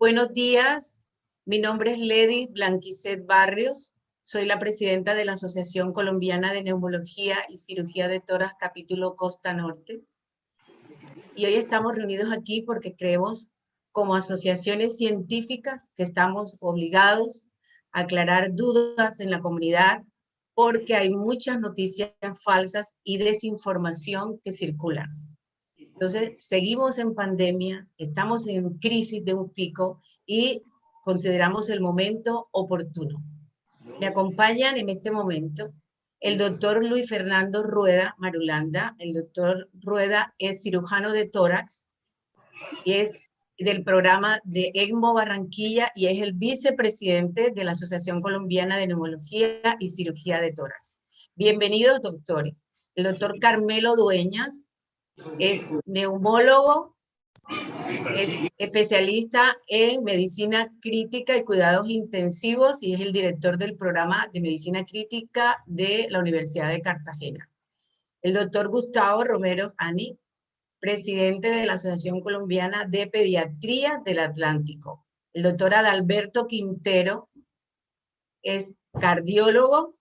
Buenos días, mi nombre es Ledy Blanquicet Barrios, soy la presidenta de la Asociación Colombiana de Neumología y Cirugía de Tórax, capítulo Costa Norte. Y hoy estamos reunidos aquí porque creemos, como asociaciones científicas, que estamos obligados a aclarar dudas en la comunidad porque hay muchas noticias falsas y desinformación que circulan. Entonces, seguimos en pandemia, estamos en crisis de un pico y consideramos el momento oportuno. Me acompañan en este momento el doctor Luis Fernando Rueda Marulanda. El doctor Rueda es cirujano de tórax y es del programa de ECMO Barranquilla y es el vicepresidente de la Asociación Colombiana de Neumología y Cirugía de Tórax. Bienvenidos, doctores. El doctor Carmelo Dueñas es neumólogo, es especialista en medicina crítica y cuidados intensivos y es el director del programa de medicina crítica de la Universidad de Cartagena. El doctor Gustavo Romero Ani, presidente de la Asociación Colombiana de Pediatría del Atlántico. El doctor Adalberto Quintero es cardiólogo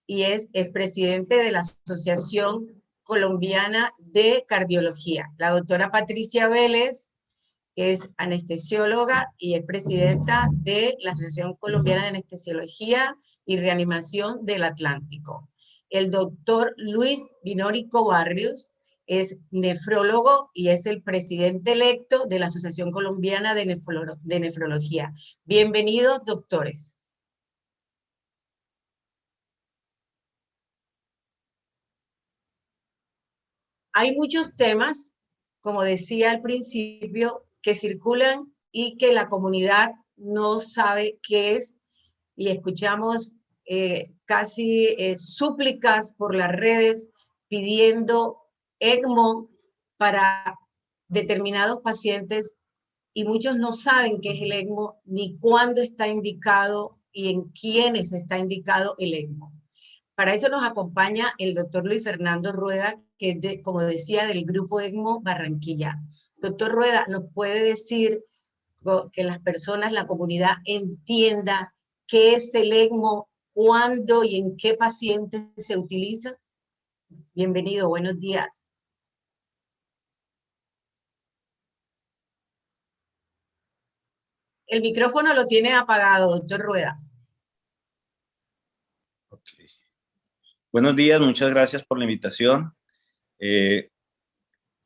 y es presidente de la Asociación Colombiana de Cardiología. La doctora Patricia Vélez es anestesióloga y es presidenta de la Asociación Colombiana de Anestesiología y Reanimación del Atlántico. El doctor Luis Binórico Barrios es nefrólogo y es el presidente electo de la Asociación Colombiana de Nefrología. Bienvenidos, doctores. Hay muchos temas, como decía al principio, que circulan y que la comunidad no sabe qué es, y escuchamos casi súplicas por las redes pidiendo ECMO para determinados pacientes, y muchos no saben qué es el ECMO, ni cuándo está indicado y en quiénes está indicado el ECMO. Para eso nos acompaña el doctor Luis Fernando Rueda, que es, como decía, del grupo ECMO Barranquilla. Doctor Rueda, ¿nos puede decir que las personas, la comunidad entienda qué es el ECMO, cuándo y en qué pacientes se utiliza? Bienvenido, buenos días. El micrófono lo tiene apagado, doctor Rueda. Okay. Buenos días, muchas gracias por la invitación. El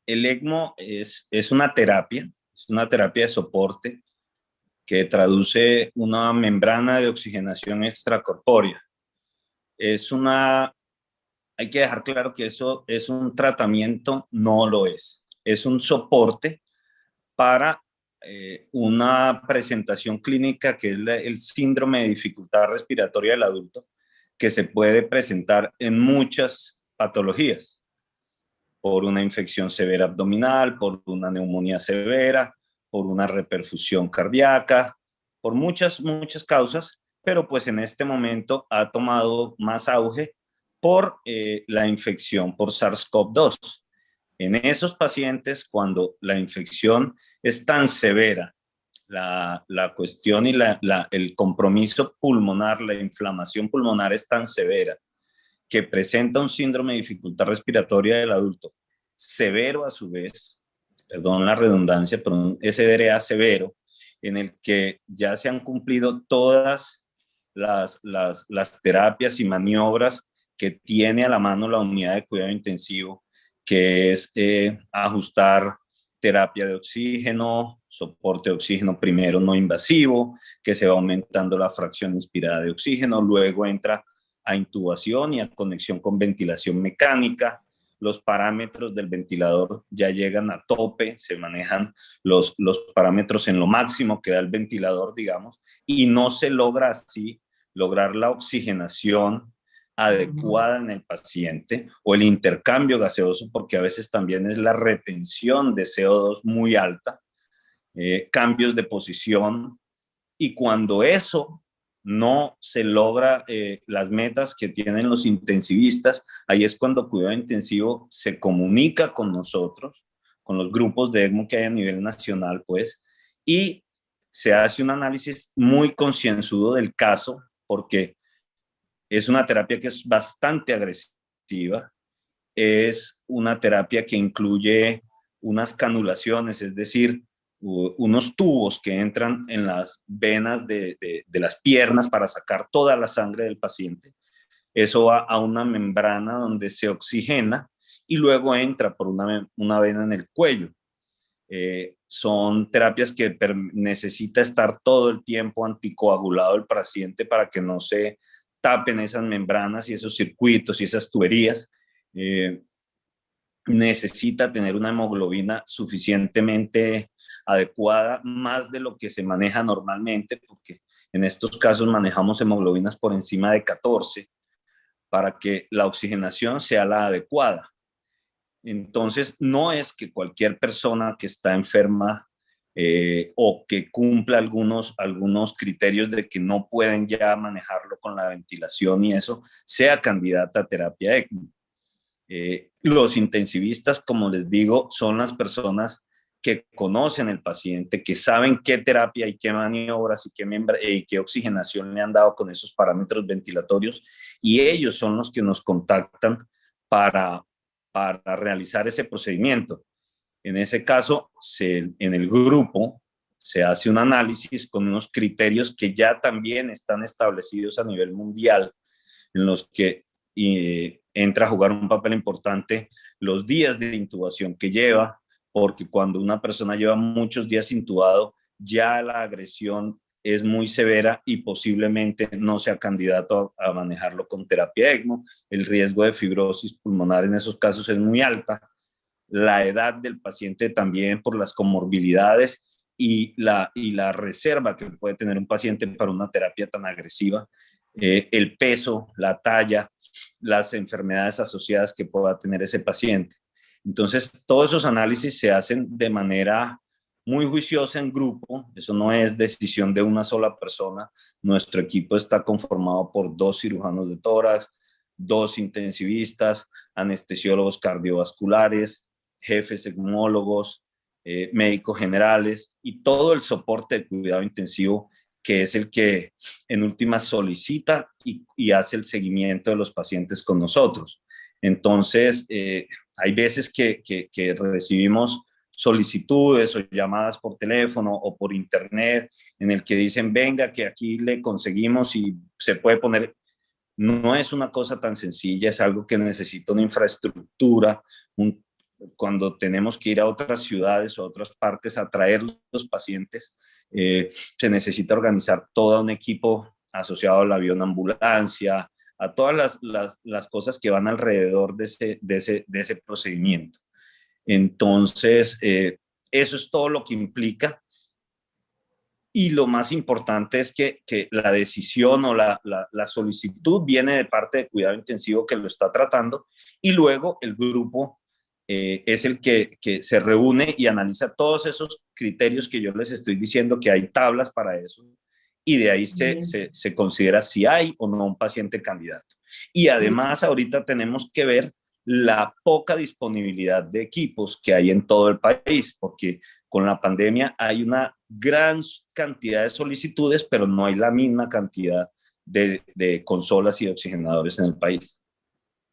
ECMO es una terapia de soporte que traduce una membrana de oxigenación extracorpórea. Hay que dejar claro que eso es un tratamiento, no lo es. Es un soporte para una presentación clínica que es el síndrome de dificultad respiratoria del adulto, que se puede presentar en muchas patologías, por una infección severa abdominal, por una neumonía severa, por una reperfusión cardíaca, por muchas causas, pero pues en este momento ha tomado más auge por la infección por SARS-CoV-2. En esos pacientes, cuando la infección es tan severa, la cuestión y el compromiso pulmonar, la inflamación pulmonar es tan severa que presenta un síndrome de dificultad respiratoria del adulto severo a su vez, perdón la redundancia, pero un SDRA severo, en el que ya se han cumplido todas las terapias y maniobras que tiene a la mano la unidad de cuidado intensivo, que es ajustar terapia de oxígeno, soporte de oxígeno primero no invasivo, que se va aumentando la fracción inspirada de oxígeno, luego entra a intubación y a conexión con ventilación mecánica. Los parámetros del ventilador ya llegan a tope, se manejan los parámetros en lo máximo que da el ventilador, digamos, y no se logra así lograr la oxigenación adecuada en el paciente o el intercambio gaseoso, porque a veces también es la retención de CO2 muy alta, cambios de posición, y cuando eso no se logra las metas que tienen los intensivistas, ahí es cuando cuidado intensivo se comunica con nosotros, con los grupos de ECMO que hay a nivel nacional, pues, y se hace un análisis muy concienzudo del caso, porque es una terapia que es bastante agresiva, es una terapia que incluye unas canulaciones, es decir, unos tubos que entran en las venas de las piernas para sacar toda la sangre del paciente. Eso va a una membrana donde se oxigena y luego entra por una vena en el cuello. Son terapias que necesita estar todo el tiempo anticoagulado el paciente para que no se tapen esas membranas y esos circuitos y esas tuberías. Necesita tener una hemoglobina suficientemente adecuada, más de lo que se maneja normalmente, porque en estos casos manejamos hemoglobinas por encima de 14 para que la oxigenación sea la adecuada. Entonces, no es que cualquier persona que está enferma o que cumpla algunos criterios de que no pueden ya manejarlo con la ventilación y eso, sea candidata a terapia ECMO. Los intensivistas, como les digo, son las personas que conocen el paciente, que saben qué terapia y qué maniobras y qué oxigenación le han dado con esos parámetros ventilatorios, y ellos son los que nos contactan para realizar ese procedimiento. En ese caso, en el grupo se hace un análisis con unos criterios que ya también están establecidos a nivel mundial, en los que entra a jugar un papel importante los días de intubación que lleva, porque cuando una persona lleva muchos días intubado, ya la agresión es muy severa y posiblemente no sea candidato a manejarlo con terapia ECMO. El riesgo de fibrosis pulmonar en esos casos es muy alta. La edad del paciente también por las comorbilidades y la reserva que puede tener un paciente para una terapia tan agresiva, el peso, la talla, las enfermedades asociadas que pueda tener ese paciente. Entonces, todos esos análisis se hacen de manera muy juiciosa en grupo, eso no es decisión de una sola persona. Nuestro equipo está conformado por 2 cirujanos de tórax, 2 intensivistas, anestesiólogos cardiovasculares, jefes ecmólogos, médicos generales y todo el soporte de cuidado intensivo, que es el que en última solicita y hace el seguimiento de los pacientes con nosotros. Entonces, hay veces que recibimos solicitudes o llamadas por teléfono o por internet en el que dicen, venga, que aquí le conseguimos y se puede poner. No es una cosa tan sencilla, es algo que necesita una infraestructura. Cuando tenemos que ir a otras ciudades o a otras partes a traer los pacientes, se necesita organizar todo un equipo asociado a la avionambulancia, a todas las cosas que van alrededor de ese procedimiento. Entonces, eso es todo lo que implica. Y lo más importante es que la decisión o la solicitud viene de parte de cuidado intensivo que lo está tratando, y luego el grupo es el que se reúne y analiza todos esos criterios que yo les estoy diciendo, que hay tablas para eso, y de ahí se considera si hay o no un paciente candidato. Y además ahorita tenemos que ver la poca disponibilidad de equipos que hay en todo el país, porque con la pandemia hay una gran cantidad de solicitudes, pero no hay la misma cantidad de consolas y oxigenadores en el país.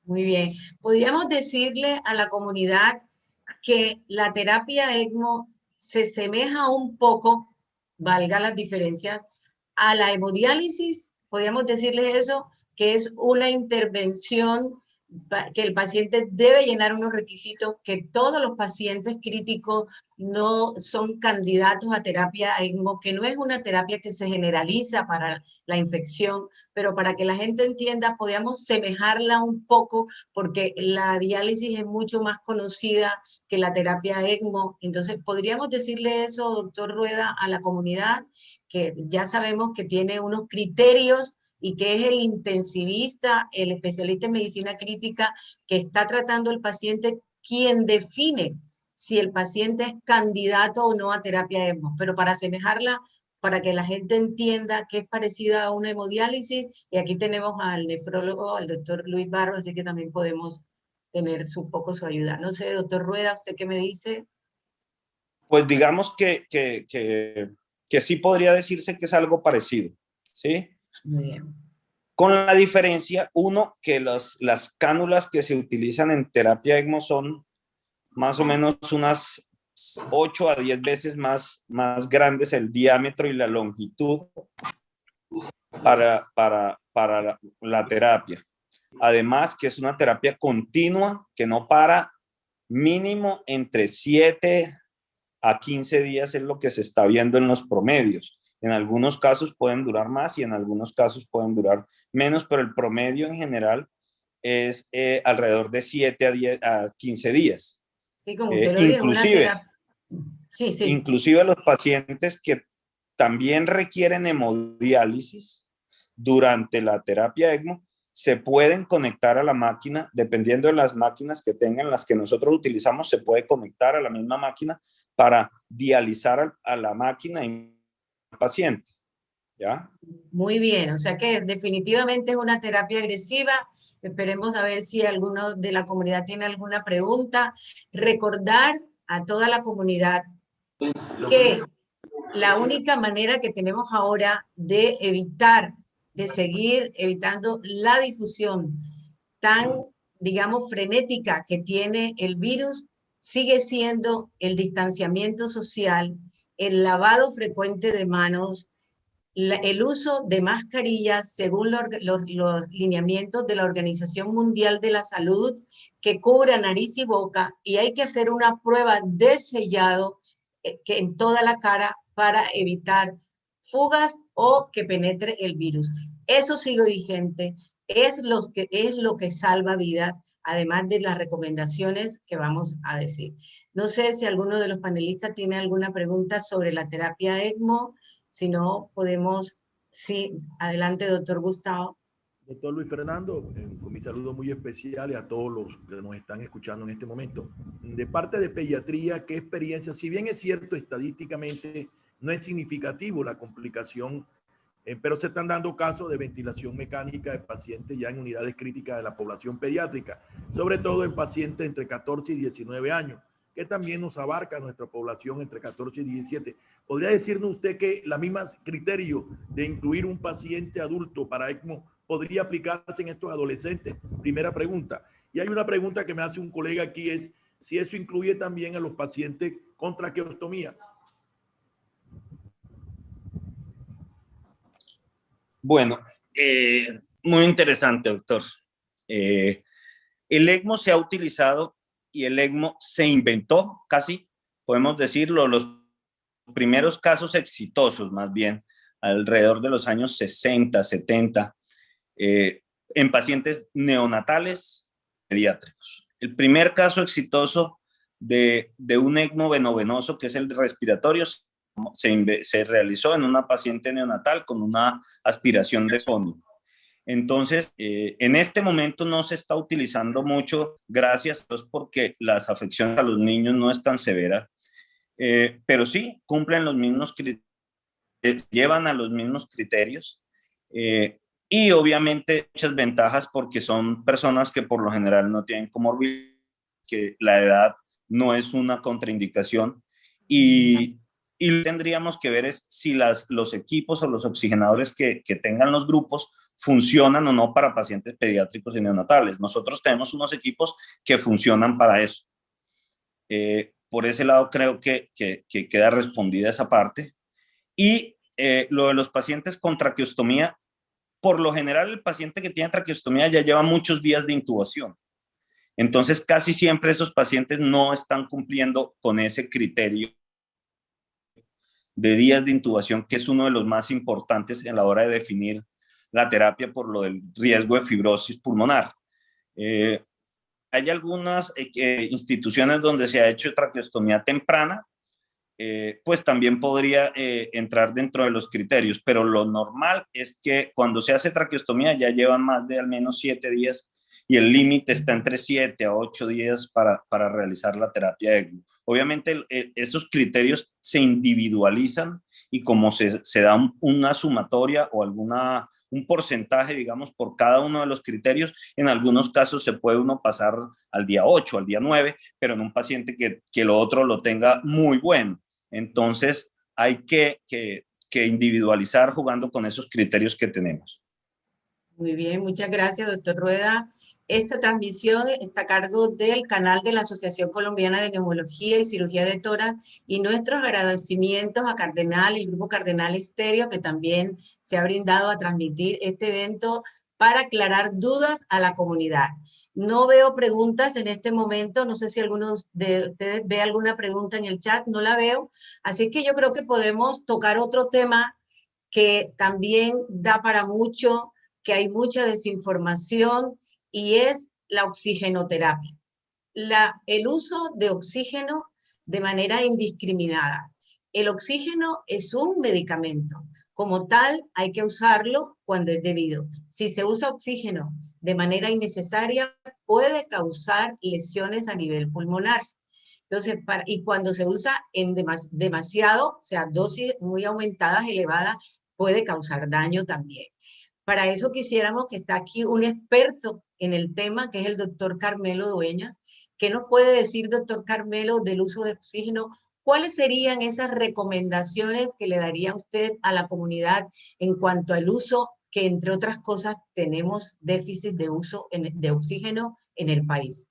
Muy bien. ¿Podríamos decirle a la comunidad que la terapia ECMO se semeja un poco, valga las diferencias, a la hemodiálisis? ¿Podríamos decirle eso? Que es una intervención que el paciente debe llenar unos requisitos, que todos los pacientes críticos no son candidatos a terapia ECMO, que no es una terapia que se generaliza para la infección, pero para que la gente entienda, podríamos semejarla un poco, porque la diálisis es mucho más conocida que la terapia ECMO. Entonces, ¿podríamos decirle eso, doctor Rueda, a la comunidad, que ya sabemos que tiene unos criterios y que es el intensivista, el especialista en medicina crítica que está tratando al paciente, quien define si el paciente es candidato o no a terapia ECMO? Pero para asemejarla, para que la gente entienda que es parecida a una hemodiálisis, y aquí tenemos al nefrólogo, al doctor Luis Barro, así que también podemos tener un poco su ayuda. No sé, doctor Rueda, ¿usted qué me dice? Pues digamos que que sí podría decirse que es algo parecido, ¿sí? Muy bien. Con la diferencia, uno, que las cánulas que se utilizan en terapia ECMO son más o menos unas 8 a 10 veces más grandes el diámetro y la longitud para la terapia. Además, que es una terapia continua que no para, mínimo entre 7 a 15 días es lo que se está viendo en los promedios. En algunos casos pueden durar más y en algunos casos pueden durar menos, pero el promedio en general es alrededor de 7 a 15 días. Sí, como usted lo dijo, una Inclusive, terapia. Sí, sí. inclusive los pacientes que también requieren hemodiálisis durante la terapia ECMO se pueden conectar a la máquina, dependiendo de las máquinas que tengan, las que nosotros utilizamos, se puede conectar a la misma máquina para dializar a la máquina en el paciente, ¿ya? Muy bien, o sea que definitivamente es una terapia agresiva. Esperemos a ver si alguno de la comunidad tiene alguna pregunta. Recordar a toda la comunidad que la única manera que tenemos ahora de evitar, de seguir evitando la difusión tan, digamos, frenética que tiene el virus, sigue siendo el distanciamiento social, el lavado frecuente de manos, el uso de mascarillas según los lineamientos de la Organización Mundial de la Salud, que cubra nariz y boca, y hay que hacer una prueba de sellado que en toda la cara para evitar fugas o que penetre el virus. Eso sigue vigente, es lo que salva vidas, además de las recomendaciones que vamos a decir. No sé si alguno de los panelistas tiene alguna pregunta sobre la terapia ECMO. Si no, podemos, sí, adelante, doctor Gustavo. Doctor Luis Fernando, con mi saludo muy especial y a todos los que nos están escuchando en este momento. De parte de pediatría, ¿qué experiencia? Si bien es cierto, estadísticamente no es significativo la complicación, pero se están dando casos de ventilación mecánica de pacientes ya en unidades críticas de la población pediátrica, sobre todo en pacientes entre 14 y 19 años, que también nos abarca nuestra población entre 14 y 17. ¿Podría decirnos usted que la misma criterio de incluir un paciente adulto para ECMO podría aplicarse en estos adolescentes? Primera pregunta. Y hay una pregunta que me hace un colega aquí, es si eso incluye también a los pacientes con traqueostomía. Bueno, muy interesante, doctor. El ECMO se ha utilizado y el ECMO se inventó, casi, podemos decirlo, los primeros casos exitosos, más bien, alrededor de los años 60, 70, en pacientes neonatales pediátricos. El primer caso exitoso de un ECMO venovenoso, que es el respiratorio, se realizó en una paciente neonatal con una aspiración de conio. Entonces, en este momento no se está utilizando mucho, gracias a Dios, porque las afecciones a los niños no es tan severa, pero sí cumplen los mismos criterios, llevan a los mismos criterios, y obviamente muchas ventajas porque son personas que por lo general no tienen comorbilidad, que la edad no es una contraindicación, y tendríamos que ver es si los equipos o los oxigenadores que tengan los grupos funcionan o no para pacientes pediátricos y neonatales. Nosotros tenemos unos equipos que funcionan para eso. Por ese lado creo que queda respondida esa parte. Y lo de los pacientes con traqueostomía, por lo general el paciente que tiene traqueostomía ya lleva muchos días de intubación. Entonces casi siempre esos pacientes no están cumpliendo con ese criterio de días de intubación, que es uno de los más importantes en la hora de definir la terapia por lo del riesgo de fibrosis pulmonar. Hay algunas instituciones donde se ha hecho traqueostomía temprana, pues también podría entrar dentro de los criterios, pero lo normal es que cuando se hace traqueostomía ya llevan más de al menos 7 días y el límite está entre 7 a 8 días para realizar la terapia ECMO. Obviamente esos criterios se individualizan y como se da una sumatoria o un porcentaje, digamos, por cada uno de los criterios, en algunos casos se puede uno pasar al día 8, al día 9, pero en un paciente que lo otro lo tenga muy bueno. Entonces, hay que individualizar jugando con esos criterios que tenemos. Muy bien, muchas gracias, doctor Rueda. Esta transmisión está a cargo del canal de la Asociación Colombiana de Neumología y Cirugía de Tórax, y nuestros agradecimientos a Cardenal, el Grupo Cardenal Estéreo, que también se ha brindado a transmitir este evento para aclarar dudas a la comunidad. No veo preguntas en este momento, no sé si alguno de ustedes ve alguna pregunta en el chat, no la veo, así que yo creo que podemos tocar otro tema que también da para mucho, que hay mucha desinformación, y es la oxigenoterapia. El uso de oxígeno de manera indiscriminada. El oxígeno es un medicamento. Como tal, hay que usarlo cuando es debido. Si se usa oxígeno de manera innecesaria, puede causar lesiones a nivel pulmonar. Entonces, y cuando se usa en demasiado, o sea, dosis muy aumentadas, elevadas, puede causar daño también. Para eso quisiéramos que está aquí un experto en el tema, que es el doctor Carmelo Dueñas. ¿Qué nos puede decir, doctor Carmelo, del uso de oxígeno? ¿Cuáles serían esas recomendaciones que le daría usted a la comunidad en cuanto al uso, que entre otras cosas tenemos déficit de uso de oxígeno en el país?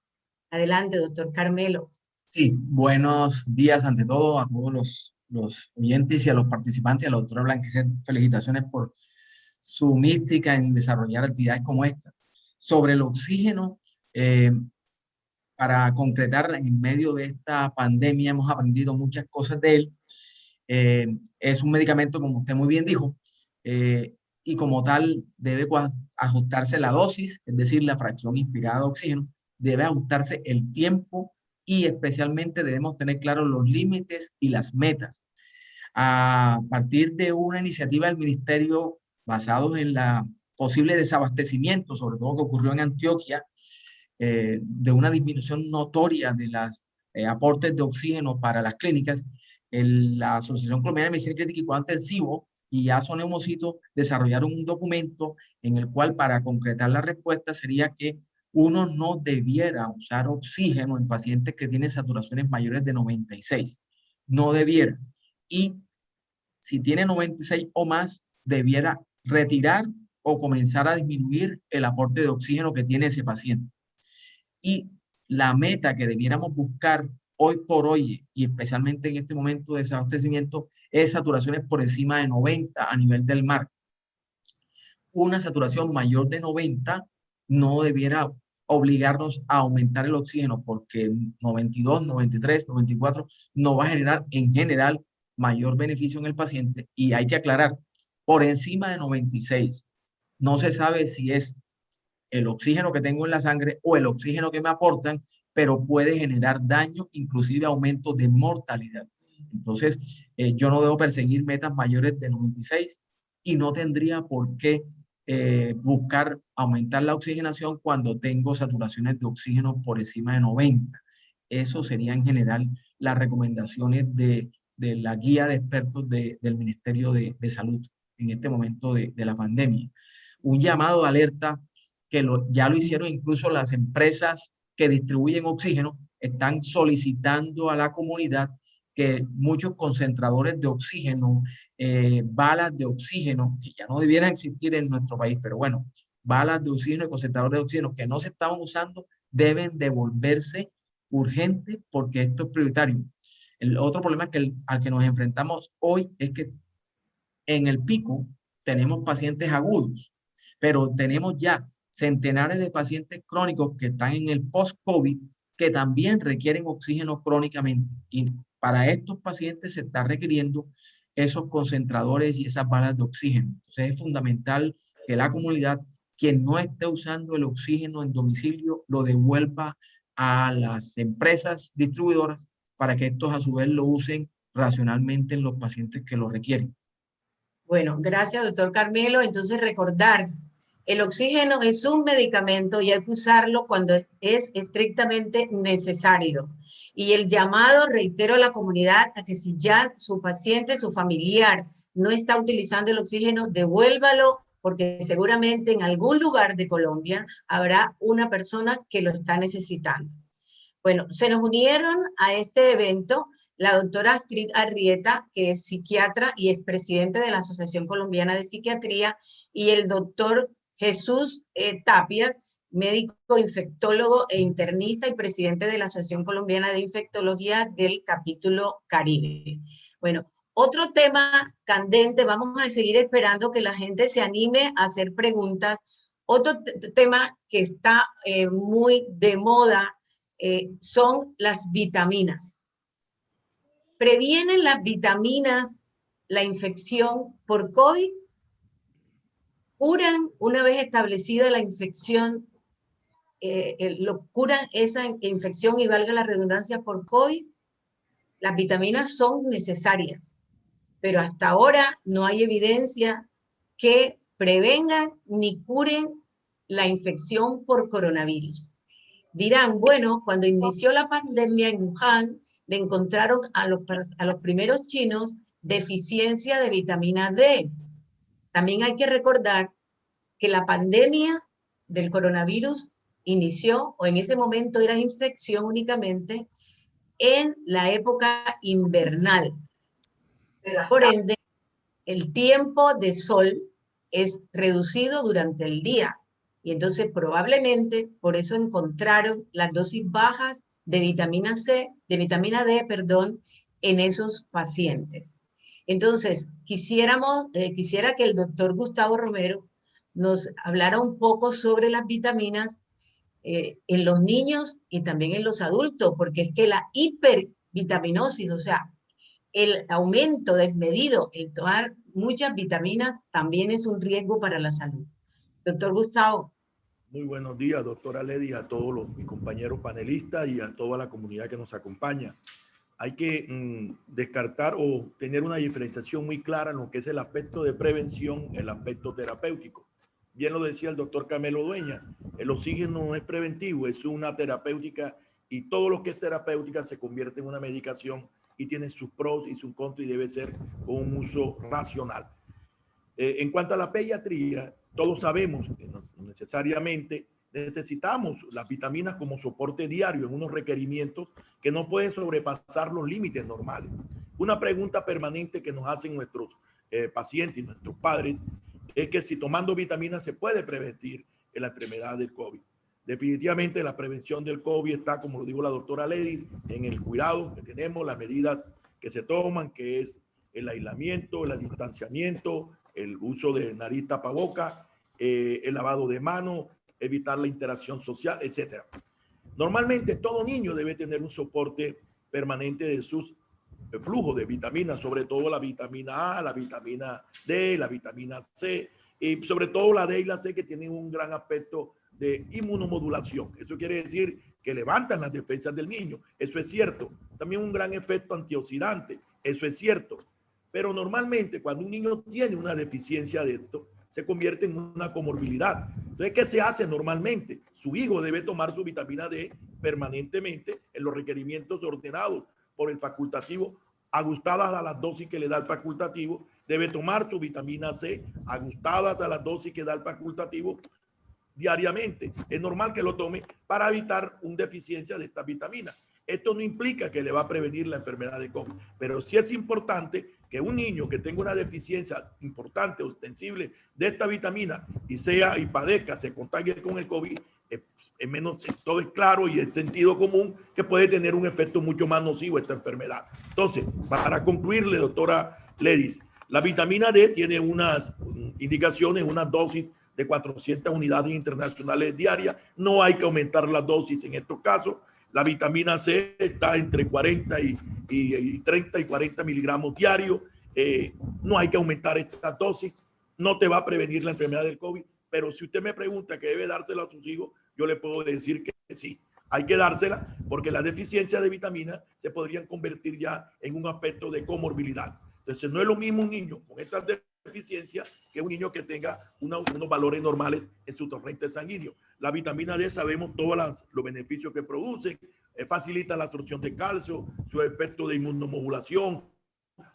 Adelante, doctor Carmelo. Sí, buenos días ante todo a todos los oyentes y a los participantes. A la doctora Blanquicet, felicitaciones por su mística en desarrollar actividades como esta. Sobre el oxígeno, para concretar, en medio de esta pandemia hemos aprendido muchas cosas de él. Es un medicamento, como usted muy bien dijo, y como tal debe ajustarse la dosis, es decir, la fracción inspirada de oxígeno, debe ajustarse el tiempo, y especialmente debemos tener claros los límites y las metas. A partir de una iniciativa del ministerio basado en la posible desabastecimiento, sobre todo que ocurrió en Antioquia, de una disminución notoria de los aportes de oxígeno para las clínicas, la Asociación Colombiana de Medicina Crítica y Cuidado Intensivo y ASO Neumocito desarrollaron un documento en el cual, para concretar la respuesta, sería que uno no debiera usar oxígeno en pacientes que tienen saturaciones mayores de 96. No debiera. Y si tiene 96 o más, debiera retirar o comenzar a disminuir el aporte de oxígeno que tiene ese paciente. Y la meta que debiéramos buscar hoy por hoy, y especialmente en este momento de desabastecimiento, es saturaciones por encima de 90 a nivel del mar. Una saturación mayor de 90 no debiera obligarnos a aumentar el oxígeno, porque 92, 93, 94 no va a generar en general mayor beneficio en el paciente. Y hay que aclarar, por encima de 96 no se sabe si es el oxígeno que tengo en la sangre o el oxígeno que me aportan, pero puede generar daño, inclusive aumento de mortalidad. Entonces, yo no debo perseguir metas mayores de 96 y no tendría por qué buscar aumentar la oxigenación cuando tengo saturaciones de oxígeno por encima de 90. Eso sería en general las recomendaciones de la guía de expertos del Ministerio de Salud en este momento de la pandemia. Un llamado de alerta que ya lo hicieron incluso las empresas que distribuyen oxígeno, están solicitando a la comunidad que muchos concentradores de oxígeno, balas de oxígeno, que ya no debieran existir en nuestro país, pero bueno, balas de oxígeno y concentradores de oxígeno que no se estaban usando, deben devolverse urgente, porque esto es prioritario. El otro problema al que nos enfrentamos hoy es que en el pico tenemos pacientes agudos, pero tenemos ya centenares de pacientes crónicos que están en el post-COVID, que también requieren oxígeno crónicamente. Y para estos pacientes se está requiriendo esos concentradores y esas balas de oxígeno. Entonces es fundamental que la comunidad, quien no esté usando el oxígeno en domicilio, lo devuelva a las empresas distribuidoras para que estos a su vez lo usen racionalmente en los pacientes que lo requieren. Bueno, gracias, doctor Carmelo. Entonces, recordar, el oxígeno es un medicamento y hay que usarlo cuando es estrictamente necesario. Y el llamado, reitero, a la comunidad a que si ya su paciente, su familiar, no está utilizando el oxígeno, devuélvalo, porque seguramente en algún lugar de Colombia habrá una persona que lo está necesitando. Bueno, se nos unieron a este evento la doctora Astrid Arrieta, que es psiquiatra y es presidente de la Asociación Colombiana de Psiquiatría, y el doctor Jesús Tapias, médico infectólogo e internista y presidente de la Asociación Colombiana de Infectología del capítulo Caribe. Bueno, otro tema candente, vamos a seguir esperando que la gente se anime a hacer preguntas. Otro tema que está muy de moda son las vitaminas. ¿Previenen las vitaminas la infección por COVID? ¿Curan una vez establecida la infección? ¿Curan esa infección y valga la redundancia por COVID? Las vitaminas son necesarias, pero hasta ahora no hay evidencia que prevengan ni curen la infección por coronavirus. Dirán, bueno, cuando inició la pandemia en Wuhan, le encontraron a los primeros chinos deficiencia de vitamina D. También hay que recordar que la pandemia del coronavirus inició, o en ese momento era infección únicamente, en la época invernal. Por ende, el tiempo de sol es reducido durante el día. Y entonces probablemente por eso encontraron las dosis bajas de vitamina C, de vitamina D, perdón, en esos pacientes. Entonces, quisiera que el doctor Gustavo Romero nos hablara un poco sobre las vitaminas en los niños y también en los adultos, porque es que la hipervitaminosis, o sea, el aumento desmedido, el tomar muchas vitaminas, también es un riesgo para la salud. Doctor Gustavo. Muy buenos días, doctora Ledy, a todos mis compañeros panelistas y a toda la comunidad que nos acompaña. Hay que descartar o tener una diferenciación muy clara en lo que es el aspecto de prevención, el aspecto terapéutico. Bien lo decía el doctor Camelo Dueñas, el oxígeno no es preventivo, es una terapéutica, y todo lo que es terapéutica se convierte en una medicación y tiene sus pros y sus contras y debe ser con un uso racional. En cuanto a la pediatría, todos sabemos que no necesariamente necesitamos las vitaminas como soporte diario en unos requerimientos que no pueden sobrepasar los límites normales. Una pregunta permanente que nos hacen nuestros pacientes y nuestros padres es que si tomando vitaminas se puede prevenir la enfermedad del COVID. Definitivamente la prevención del COVID está, como lo dijo la doctora Ledy, en el cuidado que tenemos, las medidas que se toman, que es el aislamiento, el distanciamiento, el uso de nariz tapaboca, el lavado de manos, evitar la interacción social, etc. Normalmente todo niño debe tener un soporte permanente de sus flujos de vitaminas, sobre todo la vitamina A, la vitamina D, la vitamina C, y sobre todo la D y la C, que tienen un gran aspecto de inmunomodulación. Eso quiere decir que levantan las defensas del niño. Eso es cierto. También un gran efecto antioxidante. Eso es cierto. Pero normalmente cuando un niño tiene una deficiencia de esto, se convierte en una comorbilidad. Entonces, ¿qué se hace normalmente? Su hijo debe tomar su vitamina D permanentemente en los requerimientos ordenados por el facultativo, ajustadas a las dosis que le da el facultativo. Debe tomar su vitamina C ajustadas a las dosis que da el facultativo diariamente. Es normal que lo tome para evitar una deficiencia de esta vitamina. Esto no implica que le va a prevenir la enfermedad de COVID, pero sí es importante que un niño que tenga una deficiencia importante, ostensible de esta vitamina y padezca, se contagie con el COVID, es menos, todo es claro y es sentido común que puede tener un efecto mucho más nocivo esta enfermedad. Entonces, para concluirle, doctora Ledy, la vitamina D tiene unas indicaciones, unas dosis de 400 unidades internacionales diarias. No hay que aumentar las dosis en estos casos. La vitamina C está entre 40 y 30 y 40 miligramos diarios. No hay que aumentar esta dosis. No te va a prevenir la enfermedad del COVID. Pero si usted me pregunta que debe dársela a sus hijos, yo le puedo decir que sí. Hay que dársela porque las deficiencias de vitaminas se podrían convertir ya en un aspecto de comorbilidad. Entonces, no es lo mismo un niño con esas deficiencias que un niño que tenga unos valores normales en su torrente sanguíneo. La vitamina D, sabemos todos los beneficios que produce, facilita la absorción de calcio, su efecto de inmunomodulación.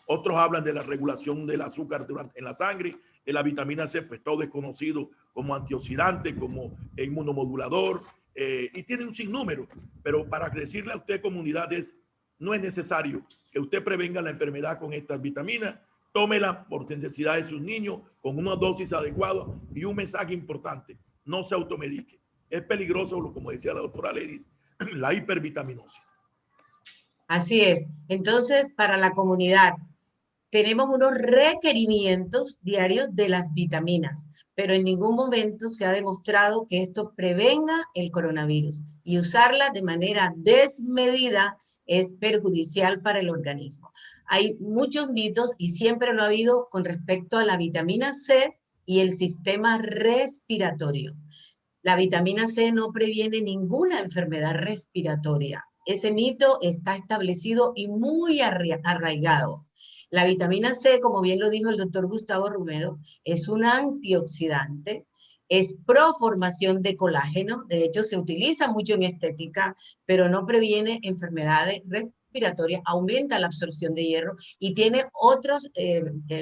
Otros hablan de la regulación del azúcar en la sangre. La vitamina C, pues todo es conocido como antioxidante, como inmunomodulador, y tiene un sinnúmero. Pero para decirle a usted, comunidad, es No es necesario que usted prevenga la enfermedad con estas vitaminas. Tómela por necesidad de sus niños con una dosis adecuada y un mensaje importante: no se automedique. Es peligroso, como decía la doctora Ledis, la hipervitaminosis. Así es. Entonces, para la comunidad, tenemos unos requerimientos diarios de las vitaminas, pero en ningún momento se ha demostrado que esto prevenga el coronavirus, y usarla de manera desmedida es perjudicial para el organismo. Hay muchos mitos, y siempre lo ha habido, con respecto a la vitamina C y el sistema respiratorio. La vitamina C no previene ninguna enfermedad respiratoria. Ese mito está establecido y muy arraigado. La vitamina C, como bien lo dijo el doctor Gustavo Romero, es un antioxidante, es proformación de colágeno. De hecho, se utiliza mucho en estética, pero no previene enfermedades respiratorias, aumenta la absorción de hierro y tiene otras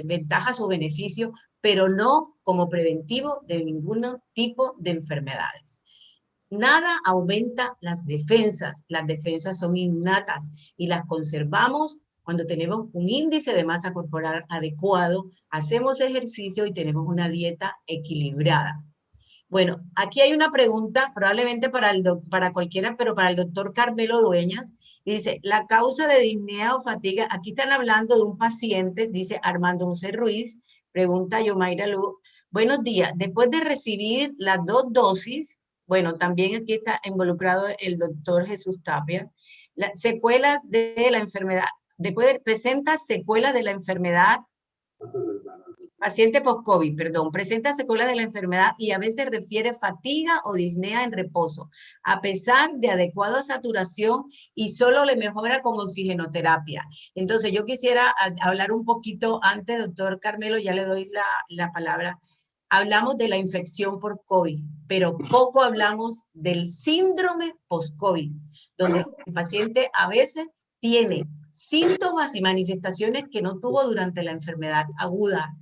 ventajas o beneficios, pero no como preventivo de ningún tipo de enfermedades. Nada aumenta las defensas son innatas y las conservamos cuando tenemos un índice de masa corporal adecuado, hacemos ejercicio y tenemos una dieta equilibrada. Bueno, aquí hay una pregunta, probablemente para cualquiera, pero para el doctor Carmelo Dueñas. Dice, la causa de disnea o fatiga, aquí están hablando de un paciente, dice Armando José Ruiz, pregunta Yomaira Lu. Buenos días, después de recibir las 2 dosis, bueno, también aquí está involucrado el doctor Jesús Tapia, las secuelas de la enfermedad, presenta secuelas de la enfermedad. Paciente post-COVID, perdón, presenta secuelas de la enfermedad y a veces refiere fatiga o disnea en reposo, a pesar de adecuada saturación, y solo le mejora con oxigenoterapia. Entonces, yo quisiera hablar un poquito antes, doctor Carmelo, ya le doy la palabra. Hablamos de la infección por COVID, pero poco hablamos del síndrome post-COVID, donde el paciente a veces tiene síntomas y manifestaciones que no tuvo durante la enfermedad aguda.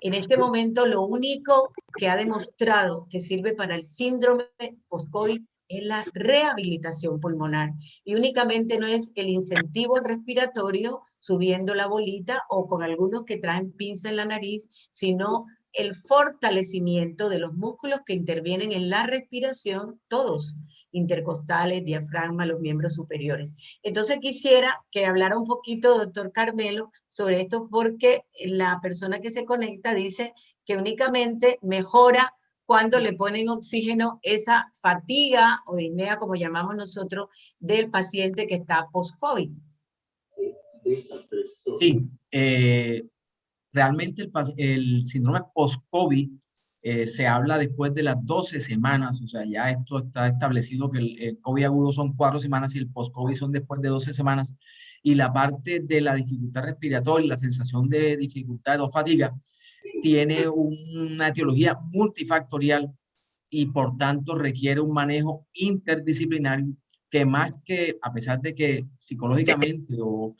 En este momento, lo único que ha demostrado que sirve para el síndrome post-COVID es la rehabilitación pulmonar. Y únicamente no es el incentivo respiratorio subiendo la bolita o con algunos que traen pinza en la nariz, sino el fortalecimiento de los músculos que intervienen en la respiración, todos, intercostales, diafragma, los miembros superiores. Entonces quisiera que hablara un poquito, doctor Carmelo, sobre esto, porque la persona que se conecta dice que únicamente mejora cuando le ponen oxígeno esa fatiga o disnea, como llamamos nosotros, del paciente que está post-COVID. Sí, realmente el síndrome post-COVID se habla después de las 12 semanas, o sea, ya esto está establecido que el COVID agudo son 4 semanas y el post-COVID son después de 12 semanas, y la parte de la dificultad respiratoria, la sensación de dificultad o fatiga, tiene una etiología multifactorial y por tanto requiere un manejo interdisciplinario que, más que, a pesar de que psicológicamente o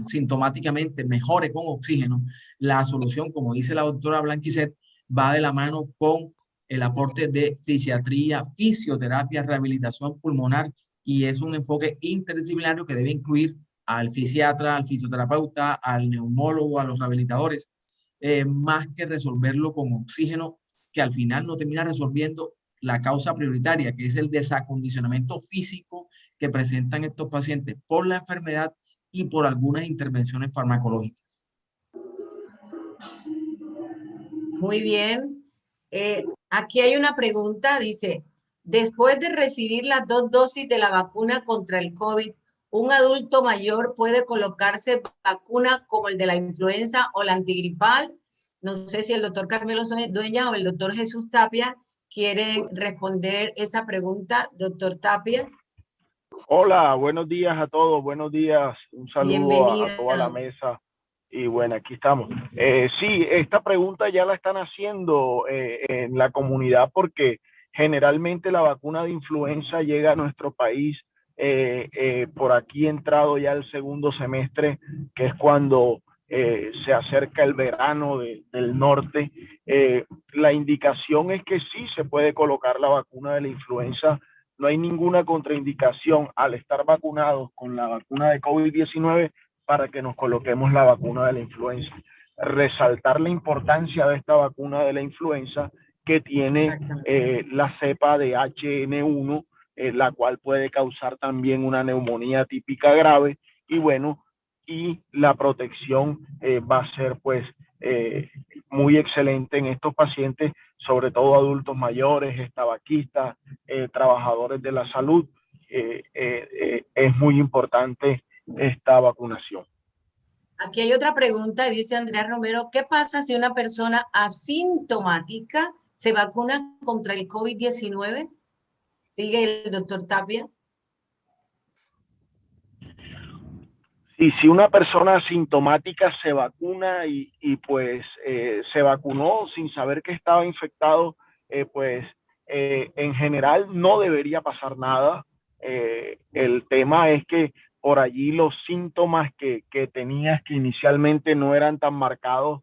sintomáticamente mejore con oxígeno, la solución, como dice la doctora Blanquicet, va de la mano con el aporte de fisiatría, fisioterapia, rehabilitación pulmonar, y es un enfoque interdisciplinario que debe incluir al fisiatra, al fisioterapeuta, al neumólogo, a los rehabilitadores, más que resolverlo con oxígeno, que al final no termina resolviendo la causa prioritaria, que es el desacondicionamiento físico que presentan estos pacientes por la enfermedad y por algunas intervenciones farmacológicas. Muy bien. Aquí hay una pregunta, dice, después de recibir las 2 dosis de la vacuna contra el COVID, ¿un adulto mayor puede colocarse vacuna como el de la influenza o la antigripal? No sé si el doctor Carmelo Dueñas o el doctor Jesús Tapia quieren responder esa pregunta. Doctor Tapia. Hola, buenos días a todos, buenos días, un saludo a toda la mesa. Y bueno, aquí estamos. Sí, esta pregunta ya la están haciendo en la comunidad, porque generalmente la vacuna de influenza llega a nuestro país por aquí entrado ya el segundo semestre, que es cuando se acerca el verano del norte. La indicación es que sí se puede colocar la vacuna de la influenza no hay ninguna contraindicación al estar vacunados con la vacuna de COVID-19 para que nos coloquemos la vacuna de la influenza. Resaltar la importancia de esta vacuna de la influenza que tiene la cepa de HN1, la cual puede causar también una neumonía típica grave, y bueno, y la protección va a ser pues muy excelente en estos pacientes, sobre todo adultos mayores, tabaquistas, trabajadores de la salud. Es muy importante esta vacunación. Aquí hay otra pregunta, dice Andrea Romero, ¿qué pasa si una persona asintomática se vacuna contra el COVID-19? Sigue el doctor Tapia. Y si una persona asintomática se vacuna y pues se vacunó sin saber que estaba infectado, en general no debería pasar nada. El tema es que por allí los síntomas que tenías que inicialmente no eran tan marcados,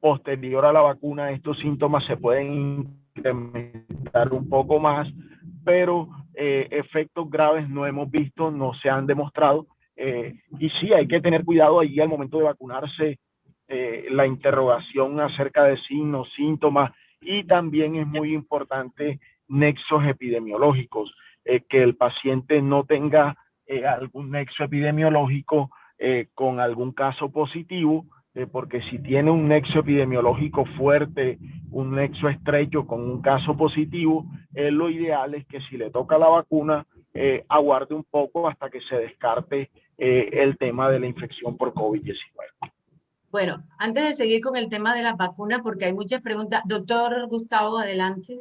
posterior a la vacuna estos síntomas se pueden incrementar un poco más, pero efectos graves no hemos visto, no se han demostrado. Y sí, hay que tener cuidado allí al momento de vacunarse, la interrogación acerca de signos, síntomas, y también es muy importante nexos epidemiológicos, que el paciente no tenga algún nexo epidemiológico con algún caso positivo, porque si tiene un nexo epidemiológico fuerte, un nexo estrecho con un caso positivo, lo ideal es que si le toca la vacuna, aguarde un poco hasta que se descarte el tema de la infección por COVID-19. Bueno, antes de seguir con el tema de las vacunas, porque hay muchas preguntas, doctor Gustavo, adelante.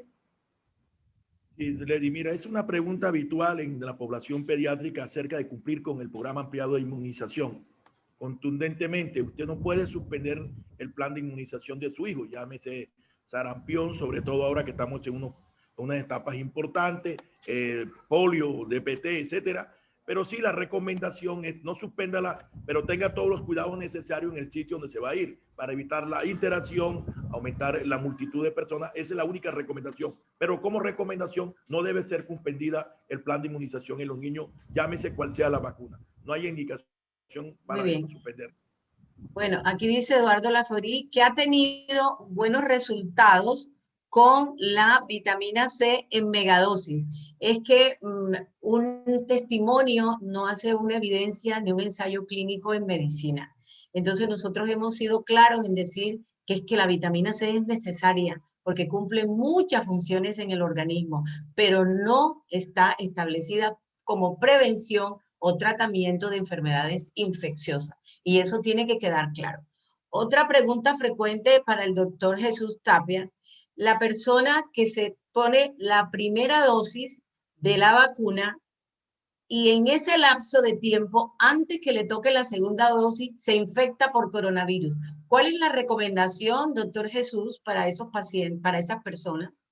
Sí, Lady, mira, es una pregunta habitual en la población pediátrica acerca de cumplir con el programa ampliado de inmunización. Contundentemente, usted no puede suspender el plan de inmunización de su hijo, llámese sarampión, sobre todo ahora que estamos en unas etapas importantes, polio, DPT, etcétera. Pero sí, la recomendación es no suspéndala, pero tenga todos los cuidados necesarios en el sitio donde se va a ir para evitar la interacción, aumentar la multitud de personas. Esa es la única recomendación. Pero como recomendación, no debe ser suspendida el plan de inmunización en los niños, llámese cual sea la vacuna. No hay indicación para suspender. Bueno, aquí dice Eduardo Laforí que ha tenido buenos resultados con la vitamina C en megadosis. Es que un testimonio no hace una evidencia ni un ensayo clínico en medicina. Entonces nosotros hemos sido claros en decir que es que la vitamina C es necesaria porque cumple muchas funciones en el organismo, pero no está establecida como prevención o tratamiento de enfermedades infecciosas. Y eso tiene que quedar claro. Otra pregunta frecuente para el doctor Jesús Tapia: la persona que se pone la primera dosis de la vacuna y en ese lapso de tiempo, antes que le toque la segunda dosis, se infecta por coronavirus. ¿Cuál es la recomendación, doctor Jesús, para esos pacientes, para esas personas?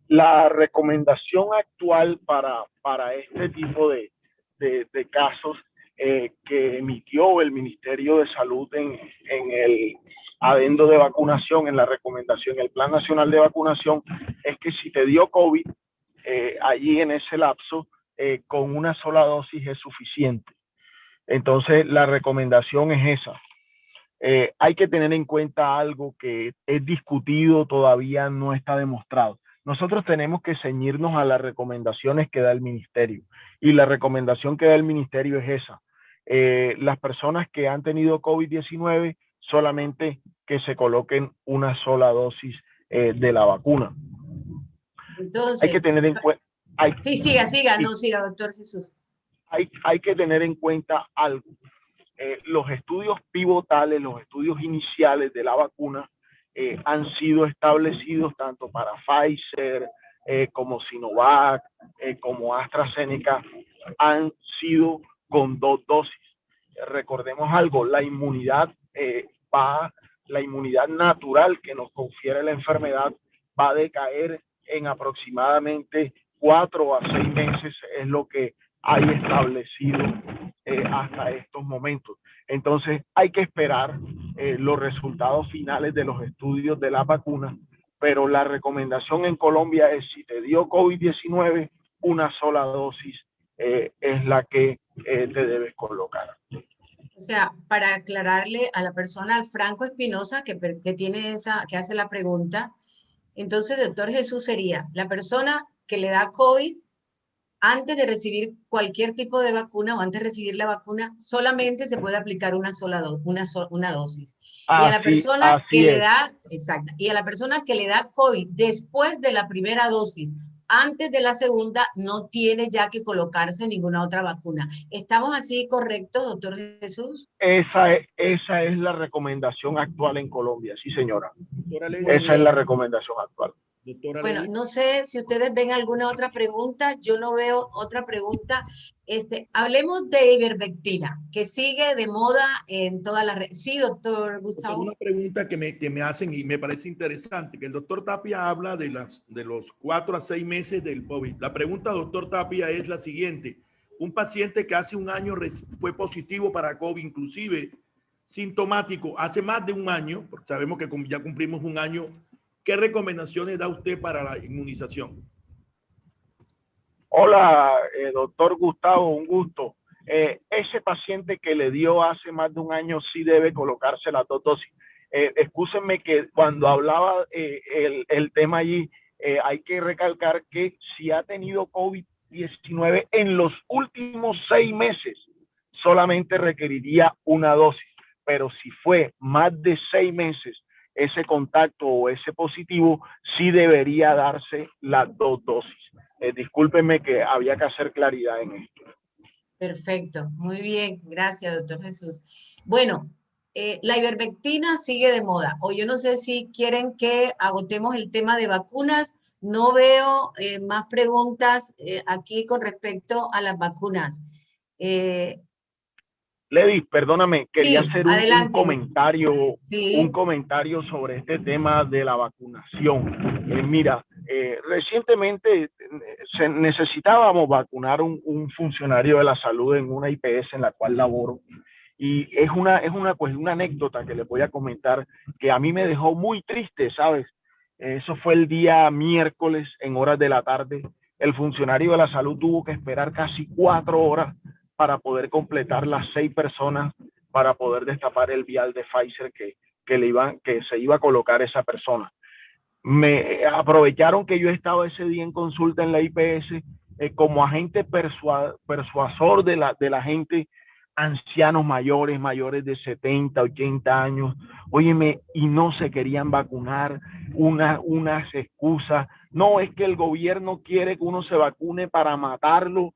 La recomendación actual para este tipo de casos que emitió el Ministerio de Salud en el adendo de vacunación, en la recomendación, el Plan Nacional de Vacunación, es que si te dio COVID, allí en ese lapso, con una sola dosis es suficiente. Entonces, la recomendación es esa. Hay que tener en cuenta algo que es discutido, todavía no está demostrado. Nosotros tenemos que ceñirnos a las recomendaciones que da el ministerio, y la recomendación que da el ministerio es esa. Las personas que han tenido COVID-19 solamente que se coloquen una sola dosis de la vacuna. Entonces, hay que tener en cuenta... Sí, siga, doctor Jesús. Hay que tener en cuenta algo. Los estudios pivotales, los estudios iniciales de la vacuna han sido establecidos tanto para Pfizer como Sinovac, como AstraZeneca, han sido con 2 dosis. Recordemos algo, la inmunidad natural que nos confiere la enfermedad va a decaer en aproximadamente 4 a 6 meses, es lo que hay establecido hasta estos momentos. Entonces hay que esperar los resultados finales de los estudios de la vacuna, pero la recomendación en Colombia es, si te dio COVID-19, una sola dosis es la que te debes colocar. O sea, para aclararle a la persona, al Franco Espinosa, que que hace la pregunta, entonces, doctor Jesús, sería la persona que le da COVID antes de recibir cualquier tipo de vacuna o antes de recibir la vacuna, solamente se puede aplicar una dosis. Y a la persona que le da, exacto, y a la persona que le da COVID después de la primera dosis, antes de la segunda, no tiene ya que colocarse ninguna otra vacuna. ¿Estamos así correctos, doctor Jesús? Esa es la recomendación actual en Colombia, sí, señora. Esa es la recomendación actual. Bueno, no sé si ustedes ven alguna otra pregunta. Yo no veo otra pregunta. Hablemos de ivermectina, que sigue de moda en todas las redes. Sí, doctor Gustavo. Una pregunta que me hacen y me parece interesante, que el doctor Tapia habla de los 4 a 6 meses del COVID. La pregunta, doctor Tapia, es la siguiente. Un paciente que hace un año fue positivo para COVID, inclusive sintomático, hace más de un año, porque sabemos que ya cumplimos un año. ¿Qué recomendaciones da usted para la inmunización? Hola, doctor Gustavo, un gusto. Ese paciente que le dio hace más de un año sí debe colocarse las 2 dosis. Excúsenme que cuando hablaba el tema allí, hay que recalcar que si ha tenido COVID-19 en los últimos 6 meses, solamente requeriría una dosis. Pero si fue más de 6 meses ese contacto o ese positivo, sí debería darse las 2 dosis. Discúlpenme que había que hacer claridad en esto. Perfecto, muy bien, gracias, doctor Jesús. Bueno, la ivermectina sigue de moda, o yo no sé si quieren que agotemos el tema de vacunas. No veo más preguntas aquí con respecto a las vacunas. Lady, perdóname, quería hacer un comentario sobre este tema de la vacunación. Mira, recientemente necesitábamos vacunar un funcionario de la salud en una IPS en la cual laboro. Y es una anécdota que les voy a comentar que a mí me dejó muy triste, ¿sabes? Eso fue el día miércoles en horas de la tarde. El funcionario de la salud tuvo que esperar casi 4 horas para poder completar las 6 personas para poder destapar el vial de Pfizer que se iba a colocar esa persona. Me aprovecharon que yo estaba ese día en consulta en la IPS como agente persuasor de la gente, ancianos mayores de 70, 80 años, óyeme, y no se querían vacunar, unas excusas. No, es que el gobierno quiere que uno se vacune para matarlo,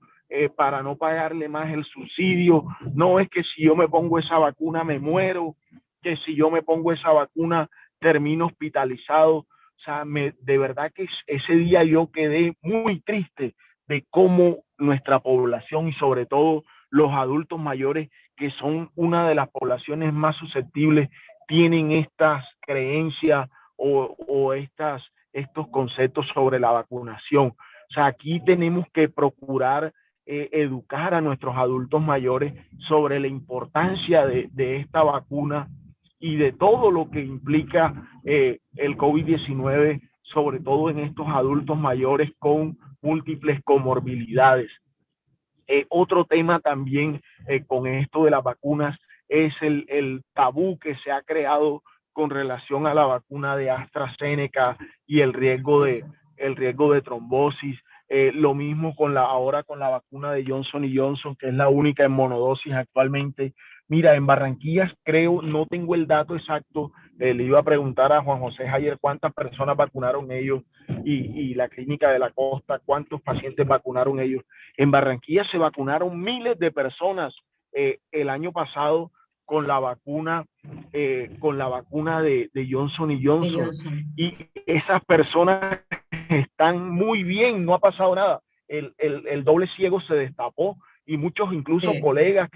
para no pagarle más el subsidio. No, es que si yo me pongo esa vacuna me muero, que si yo me pongo esa vacuna termino hospitalizado. O sea, de verdad que ese día yo quedé muy triste de cómo nuestra población y sobre todo los adultos mayores, que son una de las poblaciones más susceptibles, tienen estas creencias o estos conceptos sobre la vacunación. O sea, aquí tenemos que procurar educar a nuestros adultos mayores sobre la importancia de esta vacuna y de todo lo que implica el COVID-19, sobre todo en estos adultos mayores con múltiples comorbilidades. Otro tema también con esto de las vacunas es el tabú que se ha creado con relación a la vacuna de AstraZeneca y el riesgo de trombosis. Lo mismo ahora con la vacuna de Johnson & Johnson, que es la única en monodosis actualmente. Mira, en Barranquilla creo, no tengo el dato exacto, le iba a preguntar a Juan José ayer cuántas personas vacunaron ellos y la Clínica de la Costa, cuántos pacientes vacunaron ellos. En Barranquilla se vacunaron miles de personas el año pasado con la vacuna de Johnson & Johnson. Y esas personas están muy bien, no ha pasado nada. El doble ciego se destapó y muchos incluso colegas